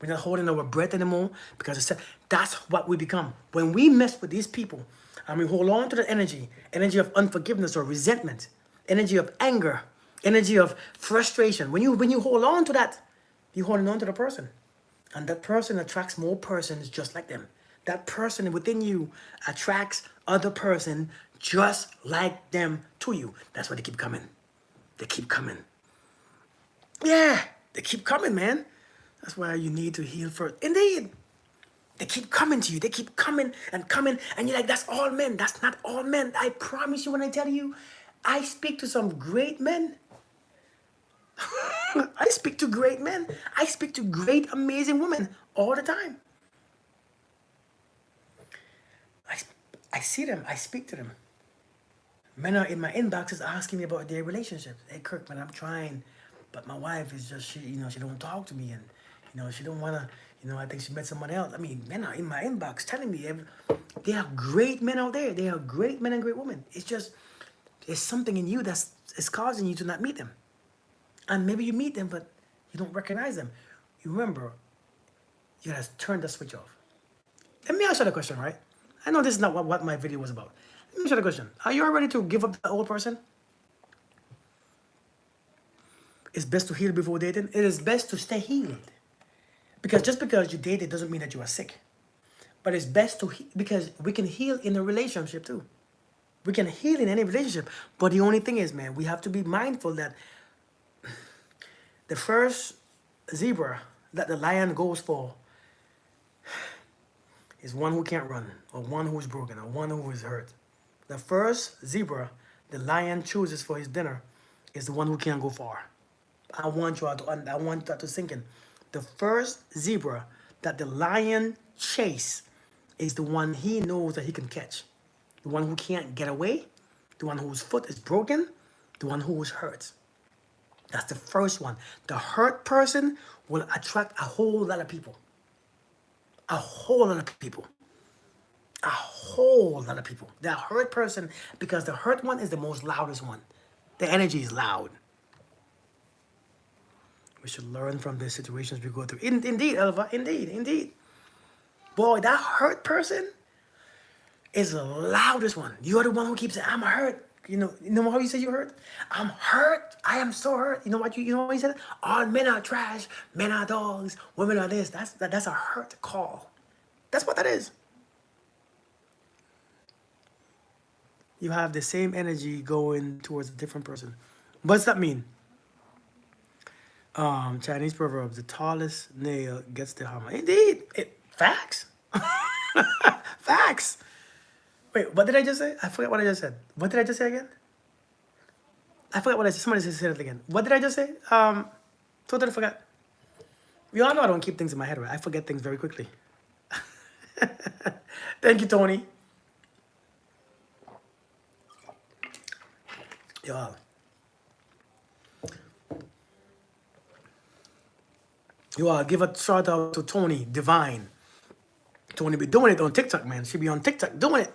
We're not holding our breath anymore because that's what we become. When we mess with these people and we hold on to the energy of unforgiveness or resentment, energy of anger, energy of frustration. When you hold on to that, you're holding on to the person. And that person attracts more persons just like them. That person within you attracts other person just like them to you. That's why they keep coming. They keep coming. Yeah, they keep coming, man. That's why you need to heal first. Indeed. They keep coming to you. They keep coming. And you're like, that's all men. That's not all men. I promise you when I tell you, I speak to some great men. I speak to great men. I speak to great, amazing women all the time. I see them. I speak to them. Men are in my inboxes asking me about their relationships. Hey, Kirk, man, I'm trying, but my wife is just, she don't talk to me, and, she don't want to, I think she met someone else. I mean, men are in my inbox telling me they are great men out there. They are great men and great women. It's just, there's something in you that's causing you to not meet them. And maybe you meet them, but you don't recognize them. You remember, you gotta turn the switch off. Let me ask you the question, right? I know this is not what my video was about. Let me ask you the question. Are you ready to give up the old person? It's best to heal before dating. It is best to stay healed. Because just because you dated doesn't mean that you are sick. But it's best to because we can heal in a relationship too. We can heal in any relationship. But the only thing is, man, we have to be mindful that the first zebra that the lion goes for is one who can't run, or one who is broken, or one who is hurt. The first zebra the lion chooses for his dinner is the one who can't go far. I want that to sink in. The first zebra that the lion chase is the one he knows that he can catch. The one who can't get away, the one whose foot is broken, the one who is hurt. That's the first one. The hurt person will attract a whole lot of people. A whole lot of people. A whole lot of people. The hurt person, because the hurt one is the most loudest one. The energy is loud. We should learn from the situations we go through. Indeed, Elva. Indeed. Boy, that hurt person is the loudest one. You're the one who keeps saying, I'm hurt. You know how you say you're hurt? I'm hurt. I am so hurt. You know what you said? All men are trash. Men are dogs. Women are this. That's a hurt call. That's what that is. You have the same energy going towards a different person. What does that mean? Chinese proverb, the tallest nail gets the hammer. Indeed. Facts. Facts. Wait, what did I just say? I forgot what I just said. What did I just say again? I forgot what I said. Somebody said it again. What did I just say? Totally forgot. You all know I don't keep things in my head, right? I forget things very quickly. Thank you, Tony. Y'all. You all give a shout out to Tony Divine. Tony be doing it on TikTok, man. She be on TikTok doing it.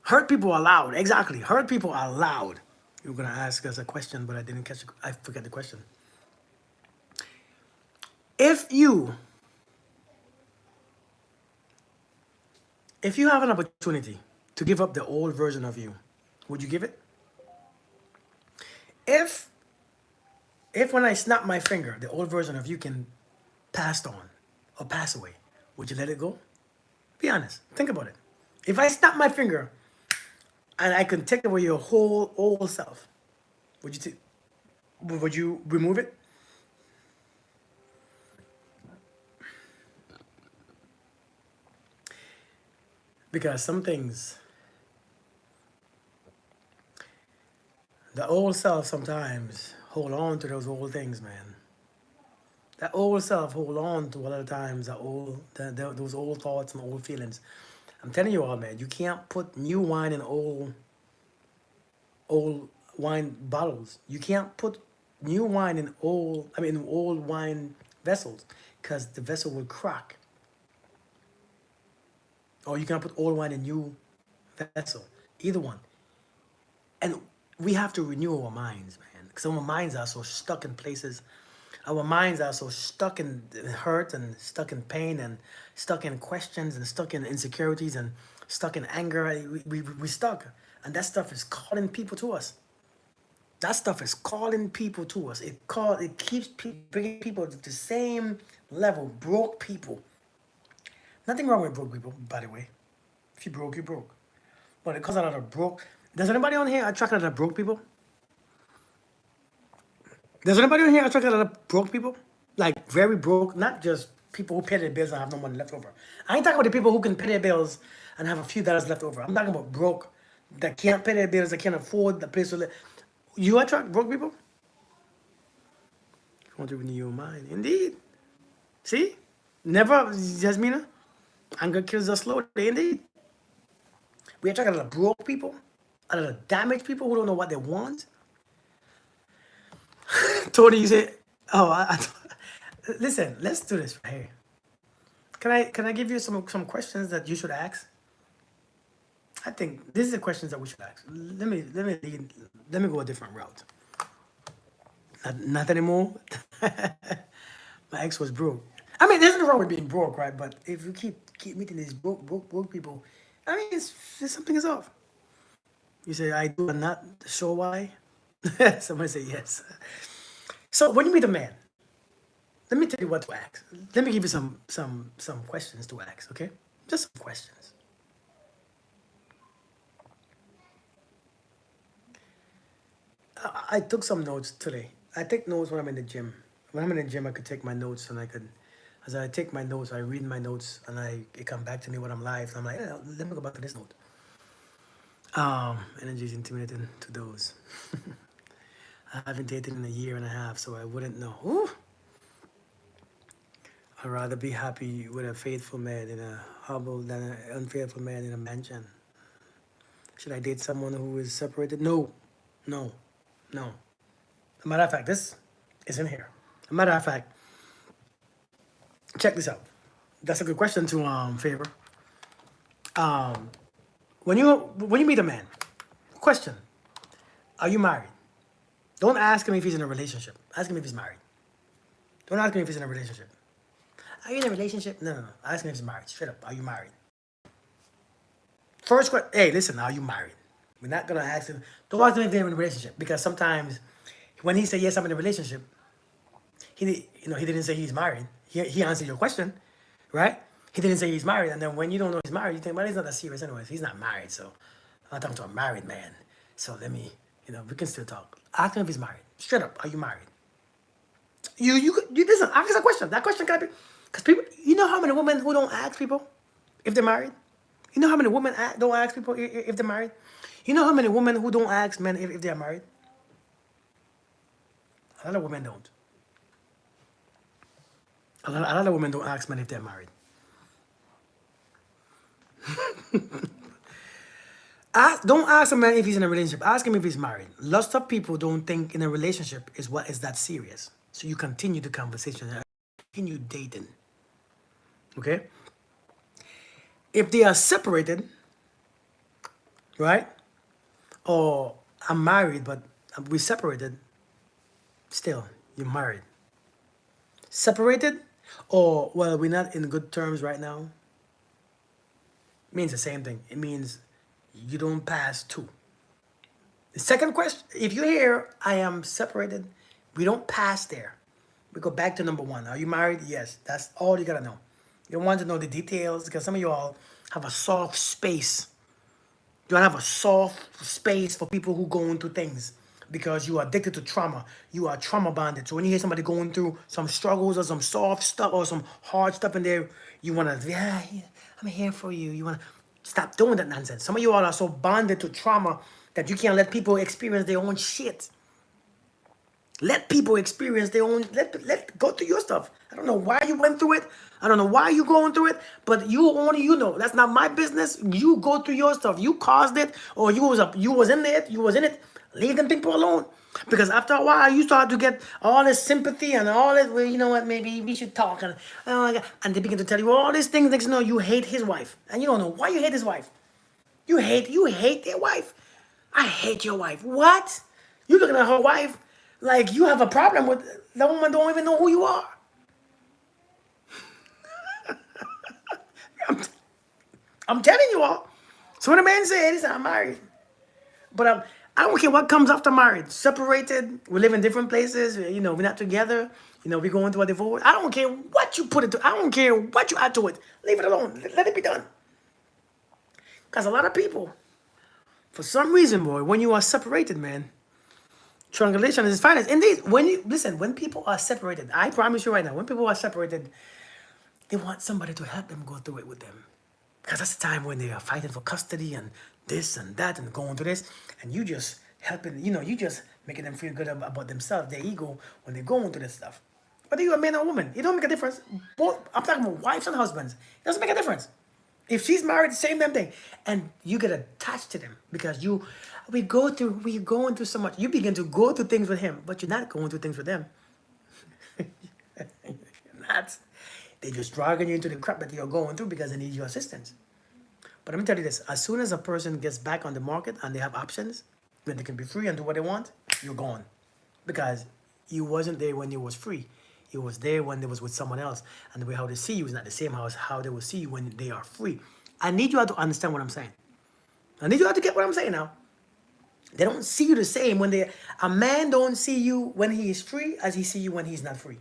Hurt people are loud. Exactly. Hurt people are loud. You were going to ask us a question, but I didn't catch it. I forget the question. If you have an opportunity to give up the old version of you, would you give it? If when I snap my finger, the old version of you can pass on or pass away, would you let it go? Be honest. Think about it. If I snap my finger and I can take away your whole old self, would you would you remove it? Because some things, the old self sometimes hold on to those old things, man. That old self hold on to a lot of times those old thoughts and old feelings. I'm telling you all, man, you can't put new wine in old wine bottles. You can't put new wine in old wine vessels, because the vessel will crack. Or you can't put old wine in new vessel. Either one. And we have to renew our minds, man. Because our minds are so stuck in places. Our minds are so stuck in hurt and stuck in pain and stuck in questions and stuck in insecurities and stuck in anger. We stuck. And that stuff is calling people to us. That stuff is calling people to us. It keeps bringing people to the same level. Broke people. Nothing wrong with broke people, by the way. If you broke, you broke. But it causes a lot of broke. Does anybody on here attract a lot of broke people? Does anybody on here attract a lot of broke people? Like very broke, not just people who pay their bills and have no money left over. I ain't talking about the people who can pay their bills and have a few dollars left over. I'm talking about broke that can't pay their bills, that can't afford the place to live. You attract broke people? You want to renew your mind. Indeed. See? Never, Jasmina. Anger kills us slowly. Indeed. We attract a lot of broke people, a lot of damaged people who don't know what they want. Tony, you say, oh, listen, let's do this right here. Can I give you some questions that you should ask? I think these are the questions that we should ask. Let me go a different route. Not anymore. My ex was broke. I mean, there's nothing wrong with being broke, right? But if you keep meeting these broke people, I mean, something is off. You say I do and not sure why. Somebody say yes. So when you meet a man, let me tell you what to ask. Let me give you some questions to ask, okay? Just some questions. I took some notes today. I take notes when I'm in the gym. When I'm in the gym, I could take my notes and as I take my notes, I read my notes and it come back to me when I'm live. And I'm like, yeah, let me go back to this note. Energy is intimidating to those. I haven't dated in a year and a half, so I wouldn't know. Ooh. I'd rather be happy with a faithful man in a hovel than an unfaithful man in a mansion. Should I date someone who is separated? No, no, no. As a matter of fact, this isn't here. As a matter of fact, check this out. That's a good question to favor. When you meet a man, question: are you married? Don't ask him if he's in a relationship. Ask him if he's married. Don't ask him if he's in a relationship. Are you in a relationship? No. Ask him if he's married. Straight up, are you married? First question, hey, listen, are you married? We're not gonna ask him. Don't ask him if they're in a relationship, because sometimes when he say yes, I'm in a relationship, he didn't say he's married. He answered your question, right? He didn't say he's married, and then when you don't know he's married, you think, well, he's not that serious anyways. He's not married, so I'm not talking to a married man. So let me, we can still talk. Ask him if he's married. Straight up, are you married? You listen. Ask a question. That question can be, because people, you know how many women who don't ask people if they're married? You know how many women don't ask people if they're married? You know how many women who don't ask men if they're married? A lot of women don't. A lot of women don't ask men if they're married. Don't ask a man if he's in a relationship. Ask him if he's married. Lots of people don't think in a relationship is that serious. So you continue the conversation and continue dating. Okay? If they are separated, right? Or I'm married, but we separated, still, you're married. Separated, or, well, we're not in good terms right now, means the same thing. It means you don't pass two. The second question, if you hear I am separated, we don't pass there. We go back to number one. Are you married? Yes. That's all you gotta know. You don't want to know the details because some of you all have a soft space. You don't have a soft space for people who go into things because you are addicted to trauma. You are trauma bonded. So when you hear somebody going through some struggles or some soft stuff or some hard stuff in there, you want to, yeah, I'm here for you. You want to stop doing that nonsense. Some of you all are so bonded to trauma that you can't let people experience their own shit. Let people experience their own. Let go through your stuff. I don't know why you went through it. I don't know why you going through it. But you know. That's not my business. You go through your stuff. You caused it, or you was in it. You was in it. Leave them people alone. Because after a while, you start to get all this sympathy and all this. Well, you know what? Maybe we should talk. And oh my God, and they begin to tell you all these things. Next, you know, you hate his wife, and you don't know why you hate his wife. You hate their wife. I hate your wife. What? You looking at her wife like you have a problem with the woman don't even know who you are. I'm, I'm telling you all. So when a man says, I'm married. But I don't care what comes after marriage. Separated, we live in different places, you know, we're not together, you know, we're going through a divorce. I don't care what you put into I don't care what you add to it. Leave it alone. Let it be done. Because a lot of people, for some reason, boy, when you are separated, man, triangulation is finest. Indeed, when people are separated, I promise you right now, when people are separated, they want somebody to help them go through it with them. Because that's the time when they are fighting for custody and this and that and going through this. And you just helping, you know, you just making them feel good about themselves, their ego, when they're going through this stuff. Whether you're a man or a woman, it don't make a difference. Both, I'm talking about wives and husbands. It doesn't make a difference. If she's married, same damn thing. And you get attached to them because we're going through so much. You begin to go through things with him, but you're not going through things with them. You're not. They're just dragging you into the crap that you're going through because they need your assistance. But let me tell you this, as soon as a person gets back on the market and they have options, when they can be free and do what they want, you're gone. Because you wasn't there when you was free. You was there when they was with someone else. And the way how they see you is not the same as how they will see you when they are free. I need you all to understand what I'm saying. I need you all to get what I'm saying now. They don't see you the same when a man don't see you when he is free as he see you when he's not free.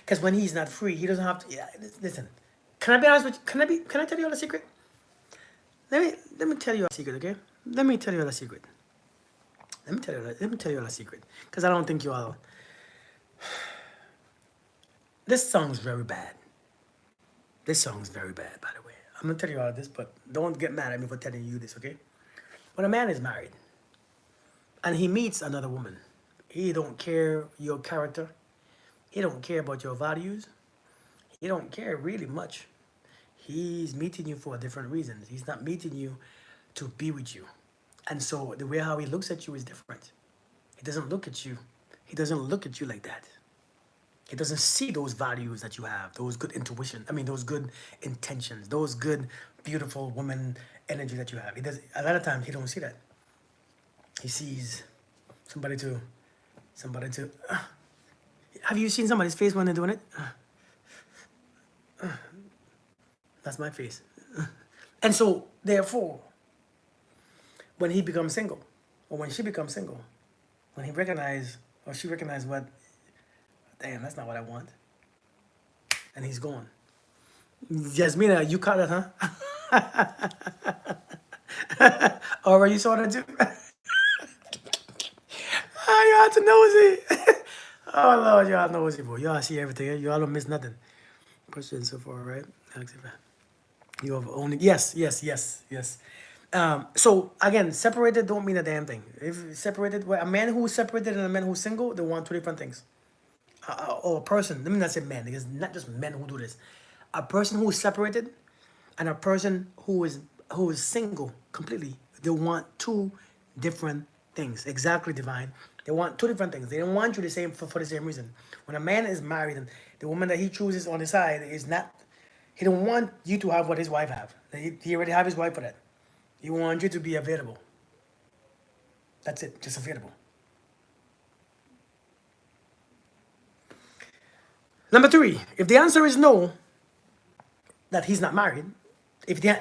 Because when he's not free, he doesn't have to, yeah, listen. Can I be honest with you? Can I tell you all a secret? Let me tell you a secret, okay? Let me tell you all a secret. Let me tell you all a secret. Because I don't think you all. This song's very bad. This song's very bad, by the way. I'm gonna tell you all this, but don't get mad at me for telling you this, okay? When a man is married and he meets another woman, he don't care your character. He don't care about your values. He don't care really much. He's meeting you for different reasons. He's not meeting you to be with you. And so the way how he looks at you is different. He doesn't look at you. He doesn't look at you like that. He doesn't see those values that you have, those good intuition. I mean, those good intentions, those good, beautiful woman energy that you have. He does. A lot of times he don't see that. He sees somebody to. Have you seen somebody's face when they're doing it? That's my face. And so, therefore, when he becomes single, or when she becomes single, when he recognize or she recognize what, damn, that's not what I want, and he's gone. Jasmina, you caught it, huh? Or you saw that too? Oh, y'all too nosy. Oh, Lord, y'all nosy, boy. Y'all see everything. Y'all don't miss nothing. Question so far, right? You have only, yes. So again, separated don't mean a damn thing. If separated, a man who's separated and a man who's single, they want two different things. Or a person, let me not say men, because not just men who do this. A person who is separated and a person who is single completely, they want two different things. Exactly, Divine. They want two different things. They don't want you the same for the same reason. When a man is married and the woman that he chooses on the side is not, he don't want you to have what his wife have. He already have his wife for that. He wants you to be available. That's it, just available. Number 3, if the answer is no, that he's not married, the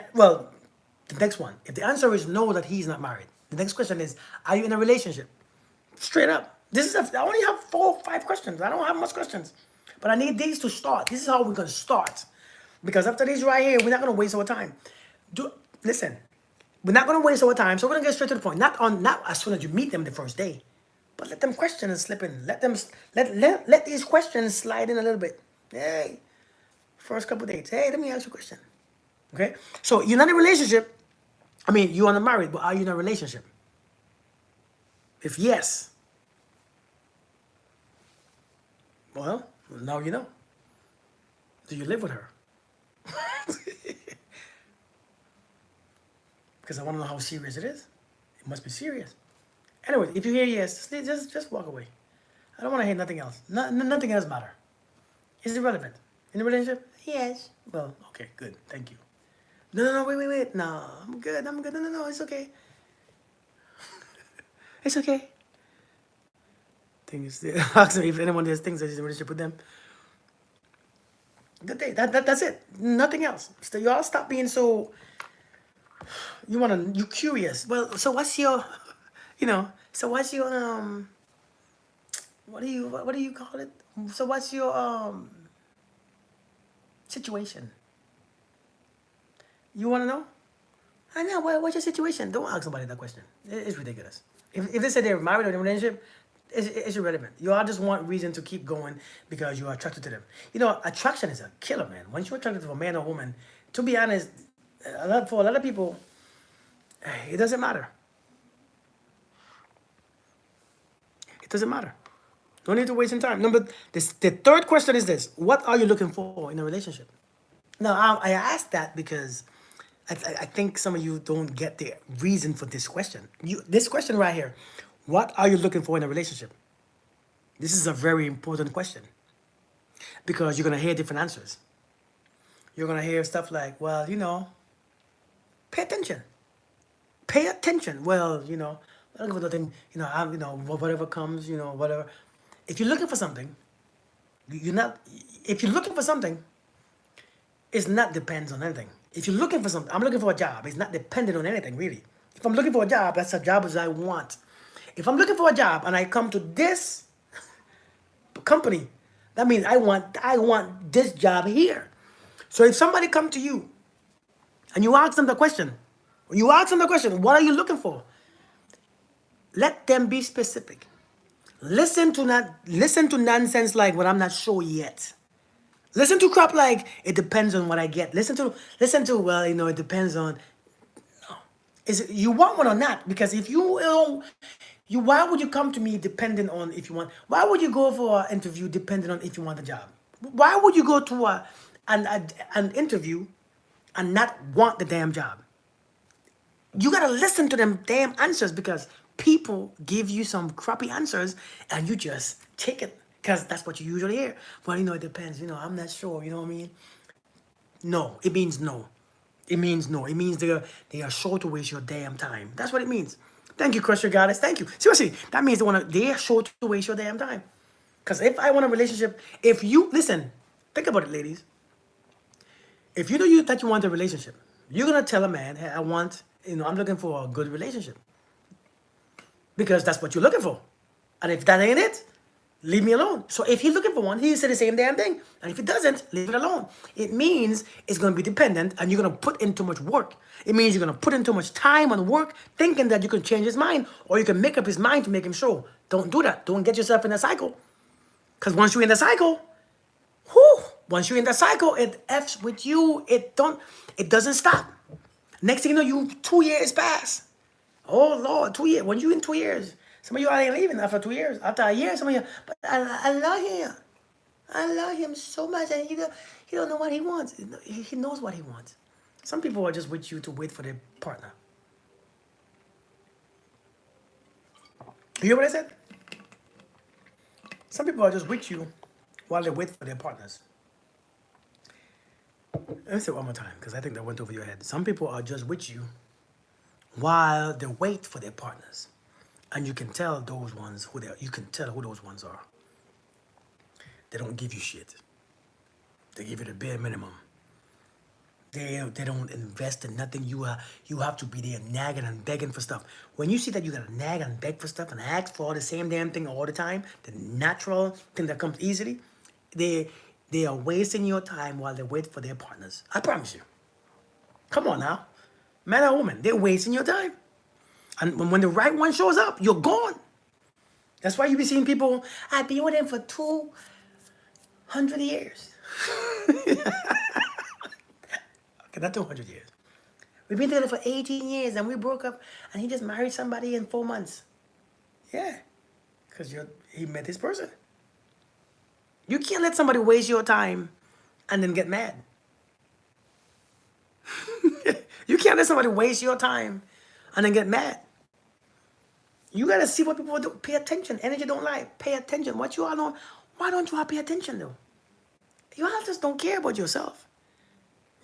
next one, if the answer is no, that he's not married, The next question is, are you in a relationship? Straight up. I only have 4 or 5 questions. I don't have much questions. But I need these to start. This is how we're going to start. Because after these right here, we're not going to waste our time. Listen, we're not going to waste our time. So we're going to get straight to the point. Not as soon as you meet them the first day. But let them question and slip in. Let these questions slide in a little bit. Hey, first couple dates. Hey, let me ask you a question. Okay? So you're not in a relationship. I mean, you are not married, but are you in a relationship? If yes, well, now you know. Do you live with her? Because I want to know how serious it is. It must be serious. Anyway, if you hear yes, just walk away. I don't want to hear nothing else. Nothing else matter. It's irrelevant. In a relationship? Yes. Well, okay, good. Thank you. No, wait. No, I'm good. No, it's okay. It's okay. Things. Ask me if anyone has things that is in a relationship with them. Good day. That's it. Nothing else. So you all stop being so. You curious. Well, so what's your, So what's your What do you call it? So what's your situation? You want to know? I know. What's your situation? Don't ask somebody that question. It's ridiculous. If they say they're married or in a relationship, it's irrelevant. You all just want reason to keep going because you are attracted to them. Attraction is a killer, man. Once you're attracted to a man or woman, to be honest, for a lot of people, it doesn't matter. It doesn't matter. No need to waste some time. The third question is this: what are you looking for in a relationship? Now, I asked that because I think some of you don't get the reason for this question. This question right here: what are you looking for in a relationship? This is a very important question because you're gonna hear different answers. You're gonna hear stuff like, well, pay attention. Pay attention. Well, I don't give a nothing. Whatever comes, whatever. If you're looking for something, you're not. If you're looking for something, it's not depends on anything. If you're looking for something, I'm looking for a job. It's not dependent on anything really. If I'm looking for a job, that's a job as I want. If I'm looking for a job and I come to this company, that means I want this job here. So if somebody come to you and you ask them the question, what are you looking for? Let them be specific. Listen to nonsense like, well, I'm not sure yet. Listen to crap like, it depends on what I get. Listen to well, it depends on. No. Is it you want one or not? Because if why would you come to me depending on if you want? Why would you go for an interview depending on if you want the job? Why would you go to an interview and not want the damn job? You gotta listen to them damn answers because people give you some crappy answers and you just take it because that's what you usually hear. Well, it depends. I'm not sure. You know what I mean? No, it means no. It means no. It means they are sure to waste your damn time. That's what it means. Thank you, Crusher Goddess. Thank you. Seriously, that means they are sure to waste your damn time. Because if I want a relationship, if you listen, think about it, ladies. If you know that you want a relationship, you're gonna tell a man, hey, I'm looking for a good relationship. Because that's what you're looking for. And if that ain't it, leave me alone. So if he's looking for one, he said the same damn thing. And if he doesn't, leave it alone. It means it's going to be dependent and you're going to put in too much work. It means you're going to put in too much time on work thinking that you can change his mind or you can make up his mind to make him show. Don't do that. Don't get yourself in a cycle. Because once you're in the cycle, it F's with you. It doesn't stop. Next thing you know, 2 years pass. Oh Lord, 2 years. When you in 2 years, some of you ain't leaving after 2 years. After a year, some of you, but I love him. I love him so much, and he don't know what he wants. He knows what he wants. Some people are just with you to wait for their partner. You hear what I said? Some people are just with you while they wait for their partners. Let me say it one more time, because I think that went over your head. Some people are just with you while they wait for their partners. And you can tell those ones who those ones are. They don't give you shit. They give you the bare minimum. They don't invest in nothing. You have to be there nagging and begging for stuff. When you see that you gotta nag and beg for stuff and ask for all the same damn thing all the time, the natural thing that comes easily, they they are wasting your time while they wait for their partners. I promise you. Come on now, man or woman, they're wasting your time. And when the right one shows up, you're gone. That's why you be seeing people. I've been with him for 200 years. Okay, not 200 years. We've been together for 18 years and we broke up and he just married somebody in 4 months. Yeah, because he met this person. You can't let somebody waste your time and then get mad. You can't let somebody waste your time and then get mad. You gotta see what people do. Pay attention. Energy don't lie. Pay attention. What you all know? Why don't you all pay attention though? You all just don't care about yourself.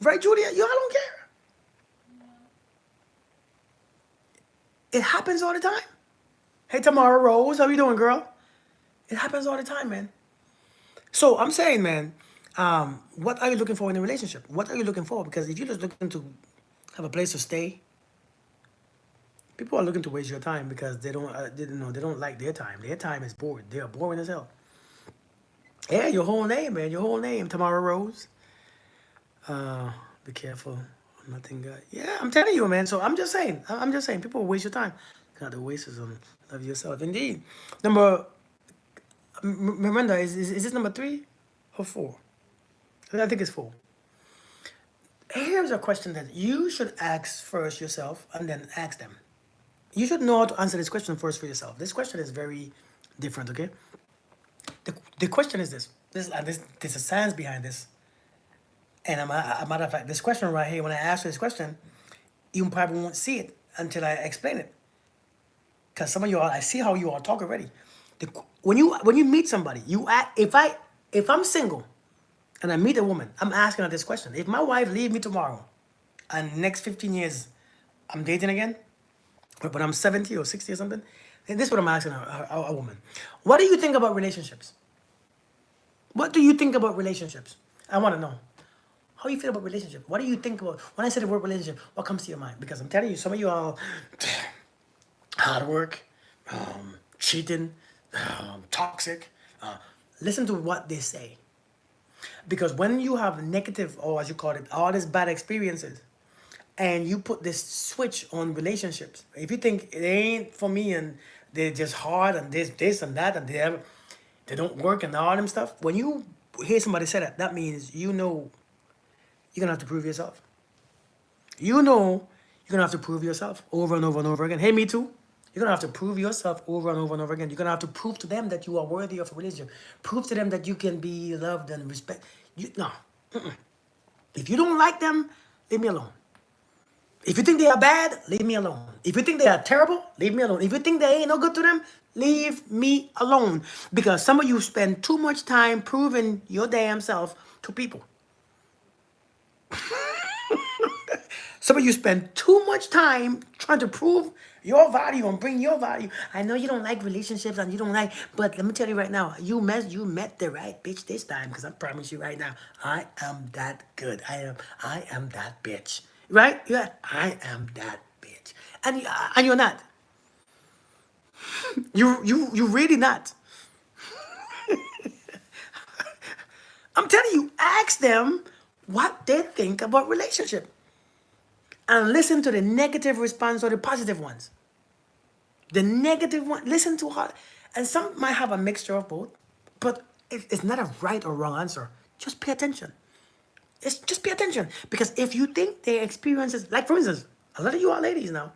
Right, Julia? You all don't care. It happens all the time. Hey, Tamara Rose, how you doing, girl? It happens all the time, man. So I'm saying, man, what are you looking for in a relationship? What are you looking for? Because if you're just looking to have a place to stay, people are looking to waste your time because they don't like their time. Their time is bored. They are boring as hell. Yeah, your whole name, man. Your whole name, Tamara Rose. Be careful. Nothing good. Yeah, I'm telling you, man. So I'm just saying. People waste your time. God, the waste is on love yourself. Indeed. Miranda, is this number 3 or 4? I think it's 4. Here's a question that you should ask first yourself and then ask them. You should know how to answer this question first for yourself. This question is very different, okay? The question is this. There's a science behind this. And a matter of fact, this question right here, when I ask you this question, you probably won't see it until I explain it. Because some of you all, I see how you all talk already. When you meet somebody, if I'm single and I meet a woman, I'm asking her this question. If my wife leave me tomorrow and next 15 years I'm dating again, but I'm 70 or 60 or something, then this is what I'm asking a woman. What do you think about relationships? What do you think about relationships? I want to know. How you feel about relationship? What do you think about, when I say the word relationship, what comes to your mind? Because I'm telling you, some of you all, hard work, cheating, toxic. Listen to what they say. Because when you have negative, or as you call it, all these bad experiences, and you put this switch on relationships, if you think it ain't for me and they're just hard and this and that and they don't work and all them stuff, when you hear somebody say that, that means you know you're gonna have to prove yourself. You know you're gonna have to prove yourself over and over and over again. Hey, me too. You're gonna have to prove yourself over and over and over again. You're gonna have to prove to them that you are worthy of a relationship. Prove to them that you can be loved and respect. No. If you don't like them, leave me alone. If you think they are bad, leave me alone. If you think they are terrible, leave me alone. If you think they ain't no good to them, leave me alone. Because some of you spend too much time proving your damn self to people. Some of you spend too much time trying to prove your value and bring your value. I know you don't like relationships and you don't like, but let me tell you right now, you met the right bitch this time, because I promise you right now, I am that good. I am that bitch. Right? Yeah, I am that bitch. And you're not. You really not. I'm telling you, ask them what they think about relationship. And listen to the negative response or the positive ones. The negative one, listen to her. And some might have a mixture of both, but it's not a right or wrong answer. Just pay attention. Just pay attention. Because if you think their experiences, like for instance, a lot of you are ladies now,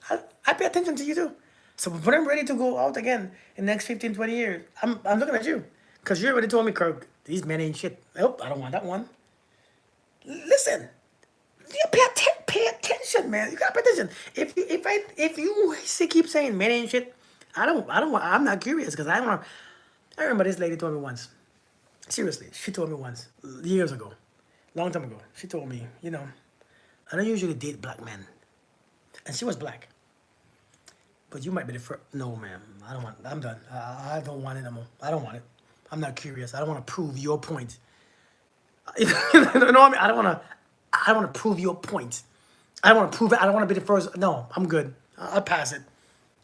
I pay attention to you too. So when I'm ready to go out again in the next 15, 20 years, I'm looking at you. Because you already told me, Kirk, these men ain't shit. Nope, I don't want that one. Listen. You pay attention, man. You gotta pay attention. If you keep saying men ain't shit, I'm not curious, because I remember this lady told me once. Seriously, she told me once, years ago, long time ago. She told me, I don't usually date black men, and she was black. But you might be the first. No, ma'am. I don't want. I'm done. I don't want it anymore. I don't want it. I'm not curious. I don't want to prove your point. You know what I mean? I don't want to. I don't want to prove your point. I don't want to prove it. I don't want to be the first. No, I'm good. I'll pass it.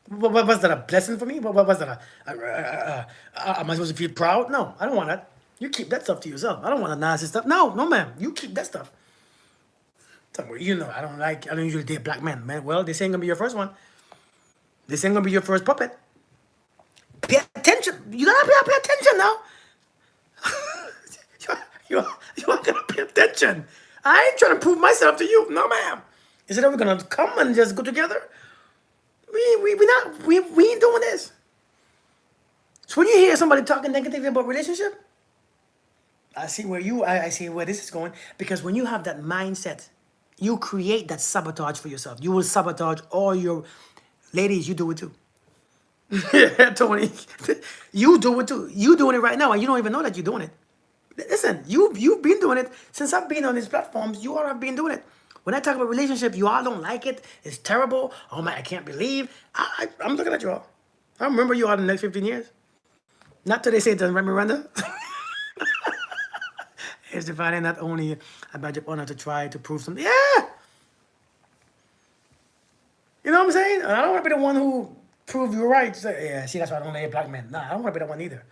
What was that, a blessing for me? What was that? Am I supposed to feel proud? No, I don't want that. You keep that stuff to yourself. I don't want the nasty stuff. No, no, ma'am. You keep that stuff. You know, I don't usually date black men. Man, well, this ain't gonna be your first one. This ain't gonna be your first puppet. Pay attention. You gotta pay attention now. You are gonna pay attention. I ain't trying to prove myself to you. No, ma'am. Is it that we're gonna come and just go together? We ain't doing this. So when you hear somebody talking negatively about relationship, I see where this is going. Because when you have that mindset, you create that sabotage for yourself. You will sabotage all your ladies. You do it too. Yeah, Tony, you do it too. You doing it right now, and you don't even know that you're doing it. Listen, you've been doing it since I've been on these platforms. You all have been doing it. When I talk about relationship, you all don't like it. It's terrible. Oh my, I can't believe. I'm looking at you all. I remember you all in the next 15 years. Not till they say it doesn't, right, Miranda? It's defining not only a badge of honor to try to prove something. Yeah! You know what I'm saying? I don't want to be the one who prove you right. Say, yeah, see, that's why I don't date black men. Nah, I don't want to be the one either.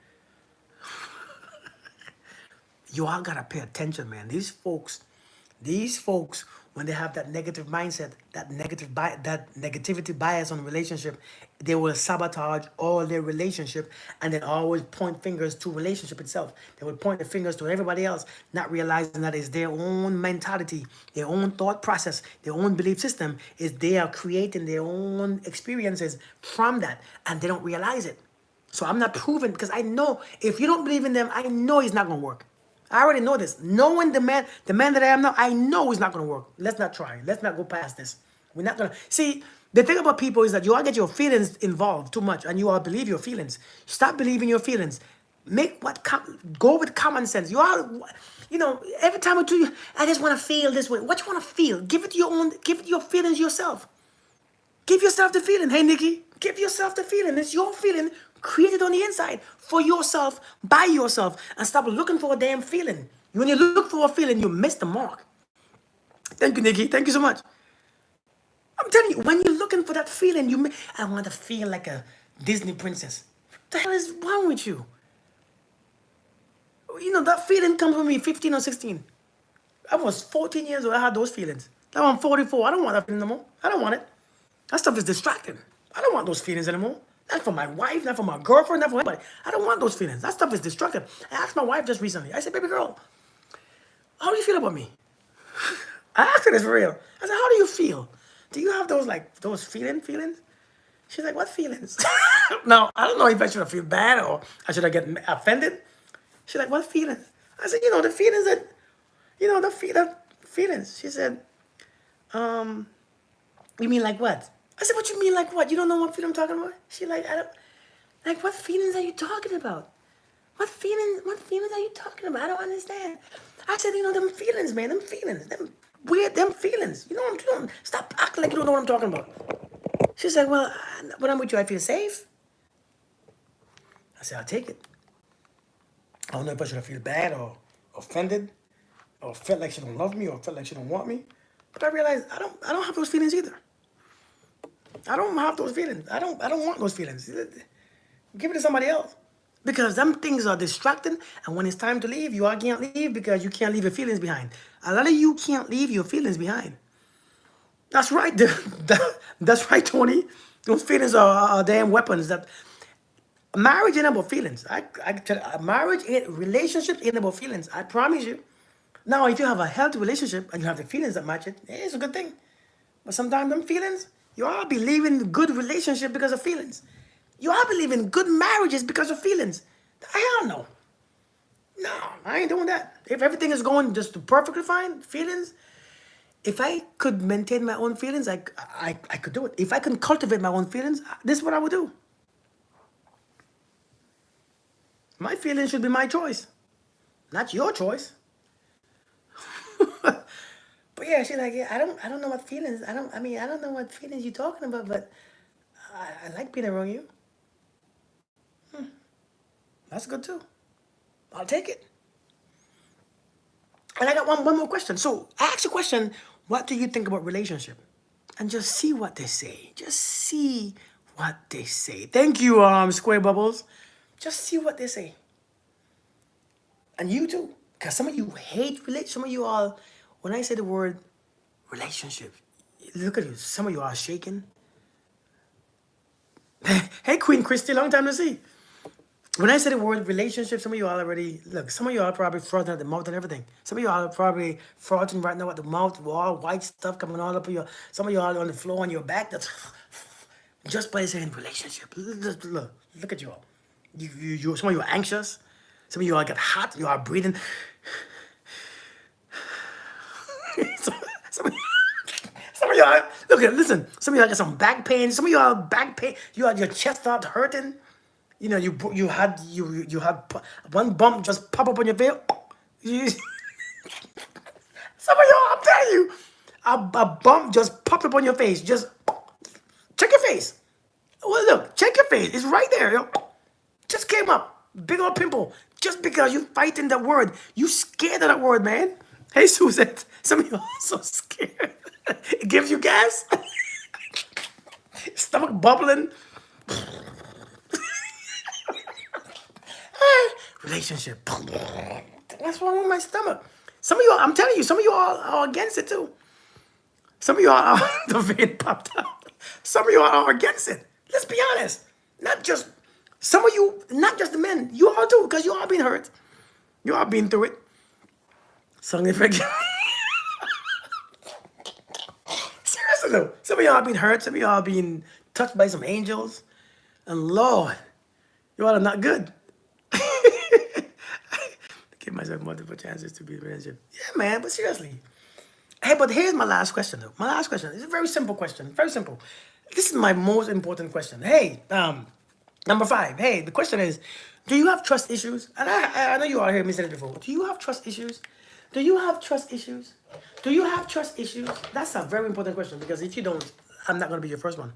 You all gotta pay attention, man. These folks, when they have that negative mindset, that negativity bias on relationship, they will sabotage all their relationship and then always point fingers to relationship itself. They will point the fingers to everybody else, not realizing that it's their own mentality, their own thought process, their own belief system, is they are creating their own experiences from that, and they don't realize it. So I'm not proving, because I know if you don't believe in them, I know it's not gonna work. I already know this. Knowing the man that I am now, I know it's not gonna work. Let's not try. Let's not go past this. We're not gonna see. The thing about people is that you all get your feelings involved too much, and you all believe your feelings. Stop believing your feelings. Go with common sense. You all, every time I do, I just want to feel this way. What you want to feel? Give it your own. Give it your feelings yourself. Give yourself the feeling. Hey, Nikki, give yourself the feeling. It's your feeling created on the inside for yourself, by yourself, and stop looking for a damn feeling. When you look for a feeling, you miss the mark. Thank you, Nikki. Thank you so much. I'm telling you, when you're looking for that feeling, I want to feel like a Disney princess. What the hell is wrong with you? That feeling comes from me 15 or 16. I was 14 years old. I had those feelings. Now I'm 44. I don't want that feeling no more. I don't want it. That stuff is distracting. I don't want those feelings anymore. Not for my wife, not for my girlfriend, not for anybody. I don't want those feelings. That stuff is destructive. I asked my wife just recently. I said, baby girl, how do you feel about me? I asked her this for real. I said, how do you feel? Do you have those feelings? She's like, what feelings? Now, I don't know if I should have feel bad or I should have get offended. She's like, what feelings? I said, the feelings that, the feelings. She said, you mean like what? I said, what you mean like what? You don't know what feeling I'm talking about? She like, I don't, like, what feelings are you talking about? What feelings are you talking about? I don't understand. I said, them feelings, man, them feelings, them feelings. Stop acting like you don't know what I'm talking about. She's like, well, when I'm with you, I feel safe. I said, I'll take it. I don't know if I should feel bad or offended or felt like she don't love me or felt like she don't want me. But I realized I don't have those feelings either. I don't have those feelings. I don't want those feelings. Give it to somebody else. Because them things are distracting, and when it's time to leave, you all can't leave because you can't leave your feelings behind. A lot of you can't leave your feelings behind. That's right. That's right, Tony. Those feelings are damn weapons. That marriage ain't about feelings. Marriage, relationship ain't about feelings. I promise you. Now, if you have a healthy relationship and you have the feelings that match it, it's a good thing. But sometimes them feelings, you all believe in good relationship because of feelings. You all believe in good marriages because of feelings. Hell no. No, I ain't doing that. If everything is going just perfectly fine, feelings, if I could maintain my own feelings, I could do it. If I can cultivate my own feelings, this is what I would do. My feelings should be my choice, not your choice. But yeah, she's like, yeah, I don't know what feelings. I don't know what feelings you're talking about, but I like being around you. That's good too. I'll take it. And I got one more question. So I asked a question, what do you think about relationship? And just see what they say. Just see what they say. Thank you, Square Bubbles. Just see what they say. And you too. Because some of you hate relate. Some of you all, when I say the word relationship, look at you. Some of you are shaking. Hey, Queen Christy, long time to see. When I say the word relationship, some of you all already, look, some of you all probably frothing at the mouth and everything. Some of you all are probably frothing right now at the mouth, all white stuff coming all up your, some of you all on the floor on your back. That's just by saying relationship. Look at you all. Some of you are anxious. Some of you all get hot. You are breathing. some, some, of, some of you all, look at, listen, some of you all got some back pain. Some of you all back pain. You had your chest start hurting. You know, you had one bump just pop up on your face. Some of y'all, I'm telling you, a bump just popped up on your face. Just check your face. Well, look, check your face. It's right there. Yo. Just came up, big old pimple. Just because you fighting that word, you scared of that word, man. Hey, Susan, some of you are so scared. It gives you gas. Stomach bubbling. Relationship. What's wrong with my stomach? Some of you, I'm telling you, some of you are against it too. Some of you are, the vein popped out. Some of you are against it. Let's be honest. Not just, some of you, not just the men, you all too, because you all been hurt. You all been through it. Suddenly, Seriously though, some of y'all been hurt, some of y'all been touched by some angels. And Lord, you all are not good. Give myself multiple chances to be in a relationship. Yeah, man, but seriously. Hey, but here's my last question, though. My last question is a very simple question. Very simple. This is my most important question. Hey, number 5. Hey, the question is, do you have trust issues? And I know you all heard me say it before. Do you have trust issues? Do you have trust issues? Do you have trust issues? That's a very important question because if you don't, I'm not going to be your first one.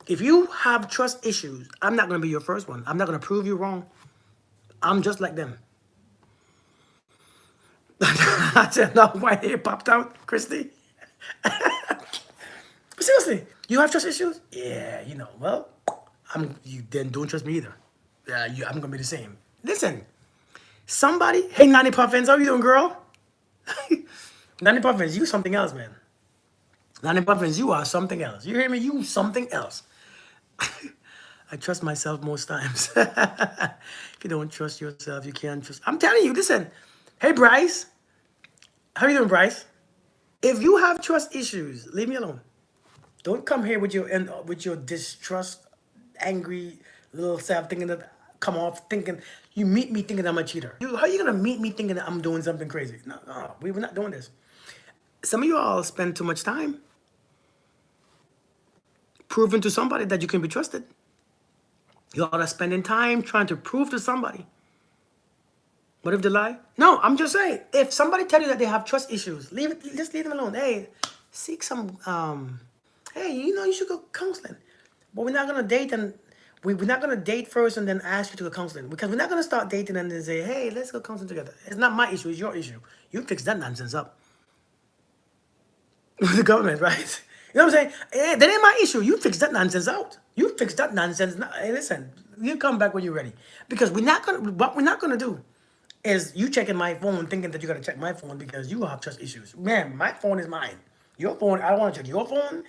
If you have trust issues, I'm not going to be your first one. I'm not going to prove you wrong. I'm just like them. I said, no, why it popped out, Christy? Seriously, you have trust issues? Yeah, you know, well, you then don't trust me either. Yeah, I'm gonna be the same. Listen, somebody, hey, Nanny Puffins, how you doing, girl? Nanny Puffins, you something else, man. Nanny Puffins, you are something else. You hear me? You something else. I trust myself most times. If you don't trust yourself, you can't trust. I'm telling you, listen. Hey, Bryce. How you doing, Bryce? If you have trust issues, leave me alone. Don't come here with your distrust, angry little self thinking that come off thinking you meet me thinking I'm a cheater. How are you gonna meet me thinking that I'm doing something crazy? No, we were not doing this. Some of you all spend too much time proving to somebody that you can be trusted. You all are spending time trying to prove to somebody. What if they lie? No, I'm just saying. If somebody tell you that they have trust issues, just leave them alone. Hey, seek some. Hey, you should go counseling. But we're not gonna date and we're not gonna date first and then ask you to go counseling because we're not gonna start dating and then say, hey, let's go counseling together. It's not my issue. It's your issue. You fix that nonsense up with the government, right? You know what I'm saying? Hey, that ain't my issue. You fix that nonsense out. You fix that nonsense. Hey, listen, you come back when you're ready because what we're not gonna do is you checking my phone thinking that you gotta check my phone because you have trust issues. Man, my phone is mine. Your phone, I don't wanna check your phone.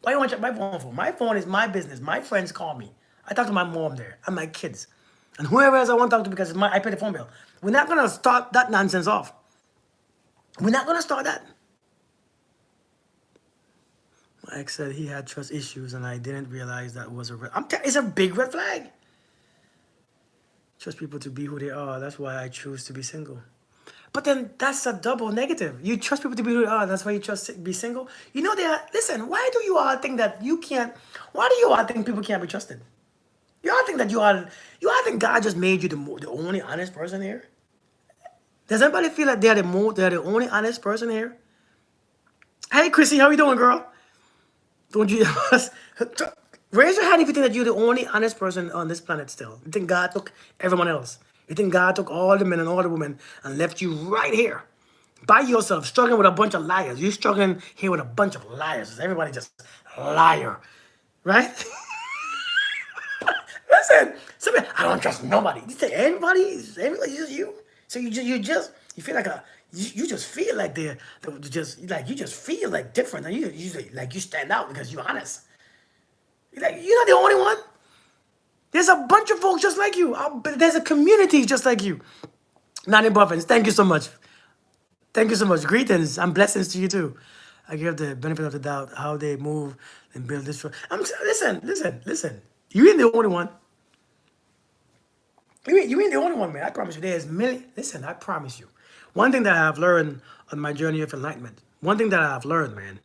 Why do you wanna check my phone for? My phone is my business. My friends call me. I talk to my mom there and my kids. And whoever else I want to talk to because I pay the phone bill. We're not gonna start that nonsense off. We're not gonna start that. My ex said he had trust issues and I didn't realize that was it's a big red flag. Trust people to be who they are. That's why I choose to be single. But then that's a double negative. You trust people to be who they are. That's why you be single. You know listen, why do you all think that you can't, why do you all think people can't be trusted? You all think that you all think God just made you the only honest person here? Does anybody feel like they're the only honest person here? Hey, Chrissy, how you doing, girl? Don't you raise your hand if you think that you're the only honest person on this planet still. You think God took everyone else. You think God took all the men and all the women and left you right here by yourself, struggling with a bunch of liars? You're struggling here with a bunch of liars. Everybody just liar, right? Listen, somebody, I don't trust nobody. You say everybody, just you. So you feel like you just feel like they're just like you just feel like different, and you like you stand out because you're honest. You're not the only one. There's a bunch of folks just like you. But there's a community just like you. Nani Buffins, thank you so much. Thank you so much. Greetings and blessings to you too. I give the benefit of the doubt how they move and build this. Listen. You ain't the only one. You ain't the only one, man. I promise you. There's many. Listen, I promise you. One thing that I have learned on my journey of enlightenment. One thing that I have learned, man,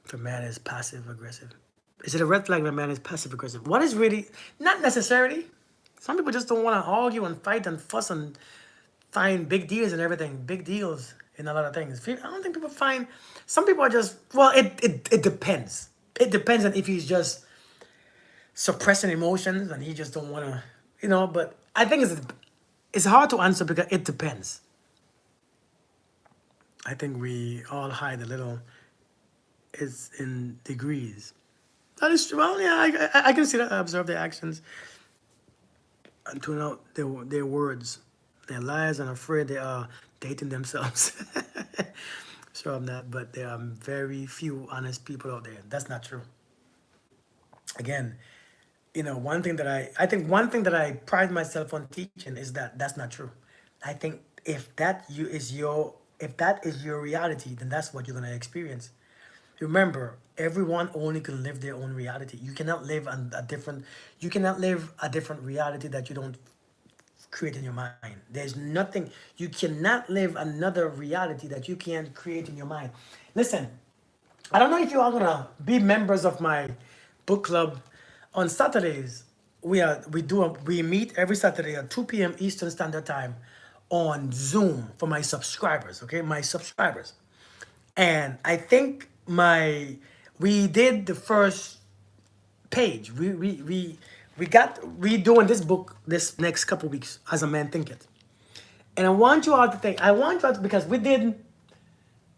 if a man is passive aggressive. Is it a red flag when a man is passive aggressive? What is really, not necessarily. Some people just don't want to argue and fight and fuss and find big deals and everything. Big deals in a lot of things. I don't think people find, some people are just, well, it depends. It depends on if he's just suppressing emotions and he just don't want to, but I think it's hard to answer because it depends. I think we all hide a little. It's in degrees. That is true. Well, yeah, I can see that. I observe their actions and tune out their words. Their lies and afraid they are dating themselves. Sure, I'm not, but there are very few honest people out there. That's not true. Again, one thing that I pride myself on teaching is that that's not true. I think if that is your reality, then that's what you're gonna experience. Remember, everyone only can live their own reality. You cannot live you cannot live a different reality that you don't create in your mind. There's nothing, you cannot live another reality that you can't create in your mind. Listen, I don't know if you are gonna be members of my book club. On Saturdays, we meet every Saturday at 2 p.m. Eastern Standard Time on Zoom for my subscribers, okay? My subscribers. And I think we did the first page. We doing this book this next couple weeks, As a Man Thinketh. And I want you all to think, because we did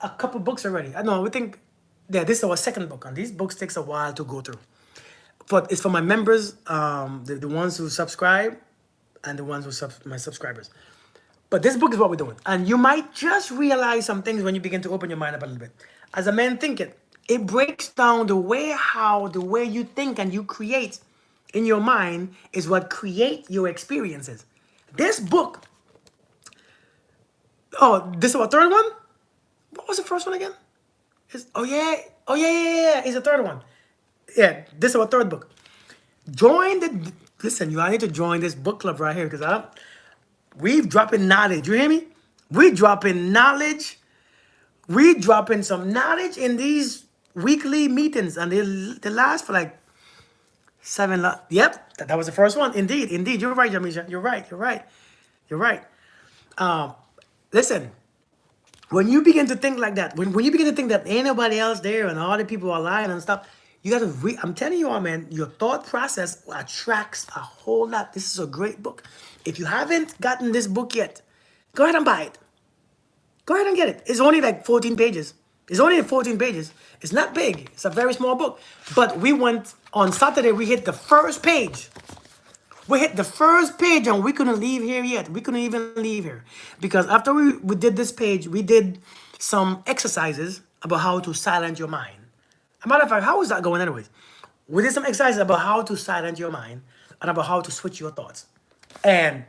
a couple books already. I know, we think, yeah, this is our second book, and these books takes a while to go through. But it's for my members, the ones who subscribe, and the ones who my subscribers. But this book is what we're doing. And you might just realize some things when you begin to open your mind up a little bit. As a Man Thinketh, it breaks down the way you think and you create in your mind is what create your experiences. This book, this is our third one? What was the first one again? It's the third one. Yeah, this is our third book. Listen, you need to join this book club right here because we've dropping knowledge. You hear me? We dropping knowledge. We dropping some knowledge in these weekly meetings, and they last for like 7. Yep, that was the first one. Indeed. You're right, Jamisha. You're right. Listen, when you begin to think like that, when you begin to think that ain't nobody else there and all the people are lying and stuff, you got to I'm telling you all, man, your thought process attracts a whole lot. This is a great book. If you haven't gotten this book yet, go ahead and buy it. Go ahead and get it. It's only like 14 pages. It's not big. It's a very small book. But we went on Saturday, we hit the first page. And we couldn't leave here yet. We couldn't even leave here. Because after we did this page, we did some exercises about how to silence your mind. As a matter of fact, how is that going anyways? We did some exercises about how to silence your mind and about how to switch your thoughts. And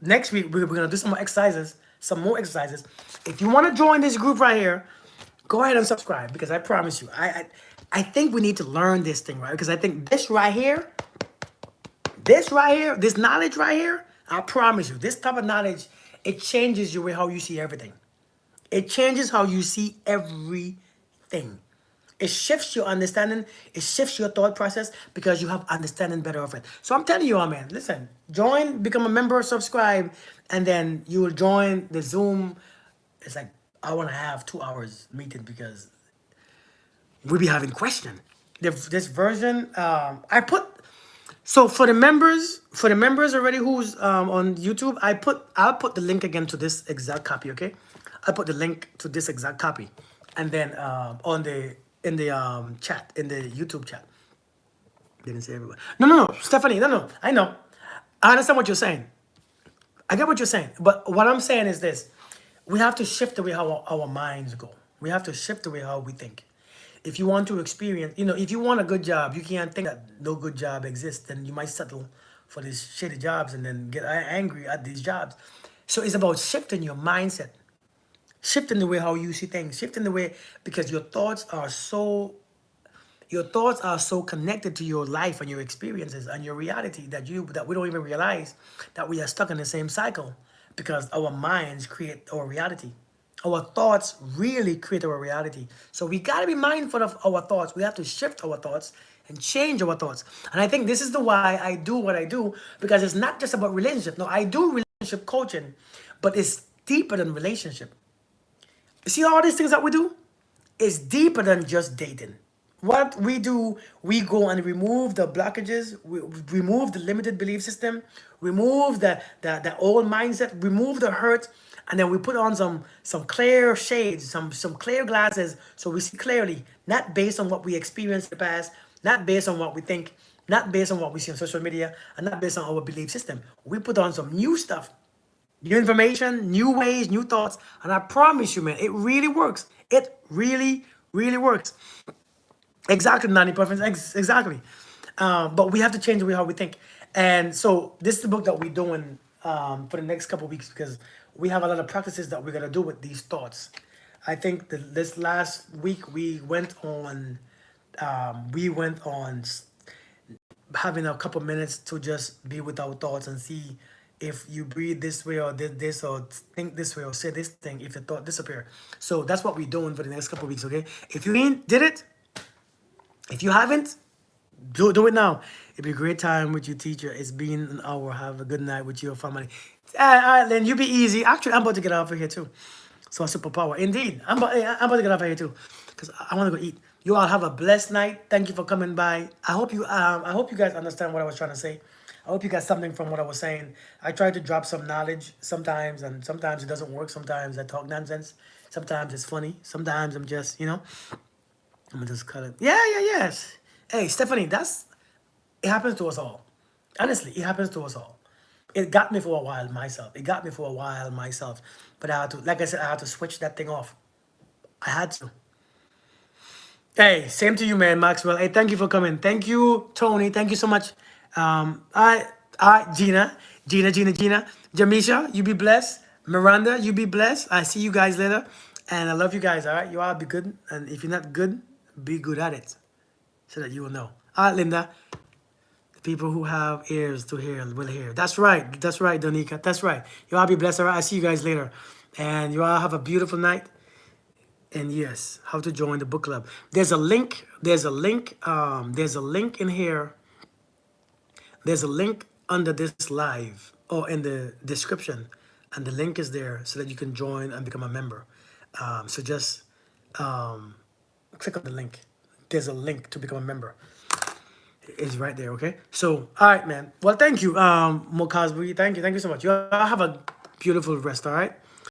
next week, we're going to do some more exercises. If you want to join this group right here, go ahead and subscribe because I promise you, I think we need to learn this thing, right? Because I think this knowledge right here, I promise you, this type of knowledge, it changes your way how you see everything. It changes how you see everything. It shifts your understanding. It shifts your thought process because you have understanding better of it. So I'm telling you all, man, listen, join, become a member, subscribe, and then you will join the Zoom. It's like hour and a half, 2 hours meeting because we'll be having questions. This version, I put So for the members already who's on YouTube, I'll put the link again to this exact copy. Okay, I'll put the link to this exact copy, and then on the in the chat in the YouTube chat. Didn't say everyone. No, no, no, Stephanie. No, no. I know. I understand what you're saying. I get what you're saying. But what I'm saying is this: we have to shift the way how our minds go. We have to shift the way how we think. If you want to experience, if you want a good job, you can't think that no good job exists. Then you might settle for these shitty jobs and then get angry at these jobs. So it's about shifting your mindset, shifting the way how you see things, shifting the way, because your thoughts are so connected to your life and your experiences and your reality that we don't even realize that we are stuck in the same cycle, because our minds create our reality. Our thoughts really create our reality. So we got to be mindful of our thoughts. We have to shift our thoughts and change our thoughts. And I think this is the why I do what I do, because it's not just about relationship. No, I do relationship coaching, but it's deeper than relationship. You see all these things that we do? It's deeper than just dating. What we do, we go and remove the blockages, we remove the limited belief system, remove the old mindset, remove the hurt, and then we put on some clear shades, some clear glasses, so we see clearly, not based on what we experienced in the past, not based on what we think, not based on what we see on social media, and not based on our belief system. We put on some new stuff, new information, new ways, new thoughts, and I promise you, man, it really works. It really, really works. Exactly, 90%. Exactly. But we have to change the way how we think. And so this is the book that we're doing for the next couple of weeks, because we have a lot of practices that we're going to do with these thoughts. I think that this last week we went on having a couple minutes to just be with our thoughts and see if you breathe this way or did this or think this way or say this thing, if the thought disappear. So that's what we're doing for the next couple of weeks, okay? If you ain't did it, if you haven't, do it now. It'd be a great time with your teacher. It's been an hour. Have a good night with your family. All right, then you be easy. Actually, I'm about to get out of here too. So a superpower. Indeed. I'm about to get out of here too, because I want to go eat. You all have a blessed night. Thank you for coming by. I hope you guys understand what I was trying to say. I hope you got something from what I was saying. I try to drop some knowledge sometimes, and sometimes it doesn't work. Sometimes I talk nonsense. Sometimes it's funny. Sometimes I'm just, I'm gonna just cut it. Yeah, yeah, yes. Hey, Stephanie, it happens to us all. Honestly, it happens to us all. It got me for a while myself. It got me for a while myself. But I had to, like I said, I had to switch that thing off. I had to. Hey, same to you, man, Maxwell. Hey, thank you for coming. Thank you, Tony. Thank you so much. Gina. Jamisha, you be blessed. Miranda, you be blessed. I see you guys later. And I love you guys, all right? You all be good. And if you're not good, be good at it so that you will know. All right, Linda. The people who have ears to hear will hear. That's right. That's right, Donika. That's right. You all be blessed, all right? I see you guys later. And you all have a beautiful night. And yes, how to join the book club. There's a link. There's a link. There's a link in here. There's a link under this live or in the description, and the link is there so that you can join and become a member. So just click on the link. There's a link to become a member. It's right there. Okay. So all right, man. Well, thank you, Mo Cosby. Thank you so much. You all have a beautiful rest. All right.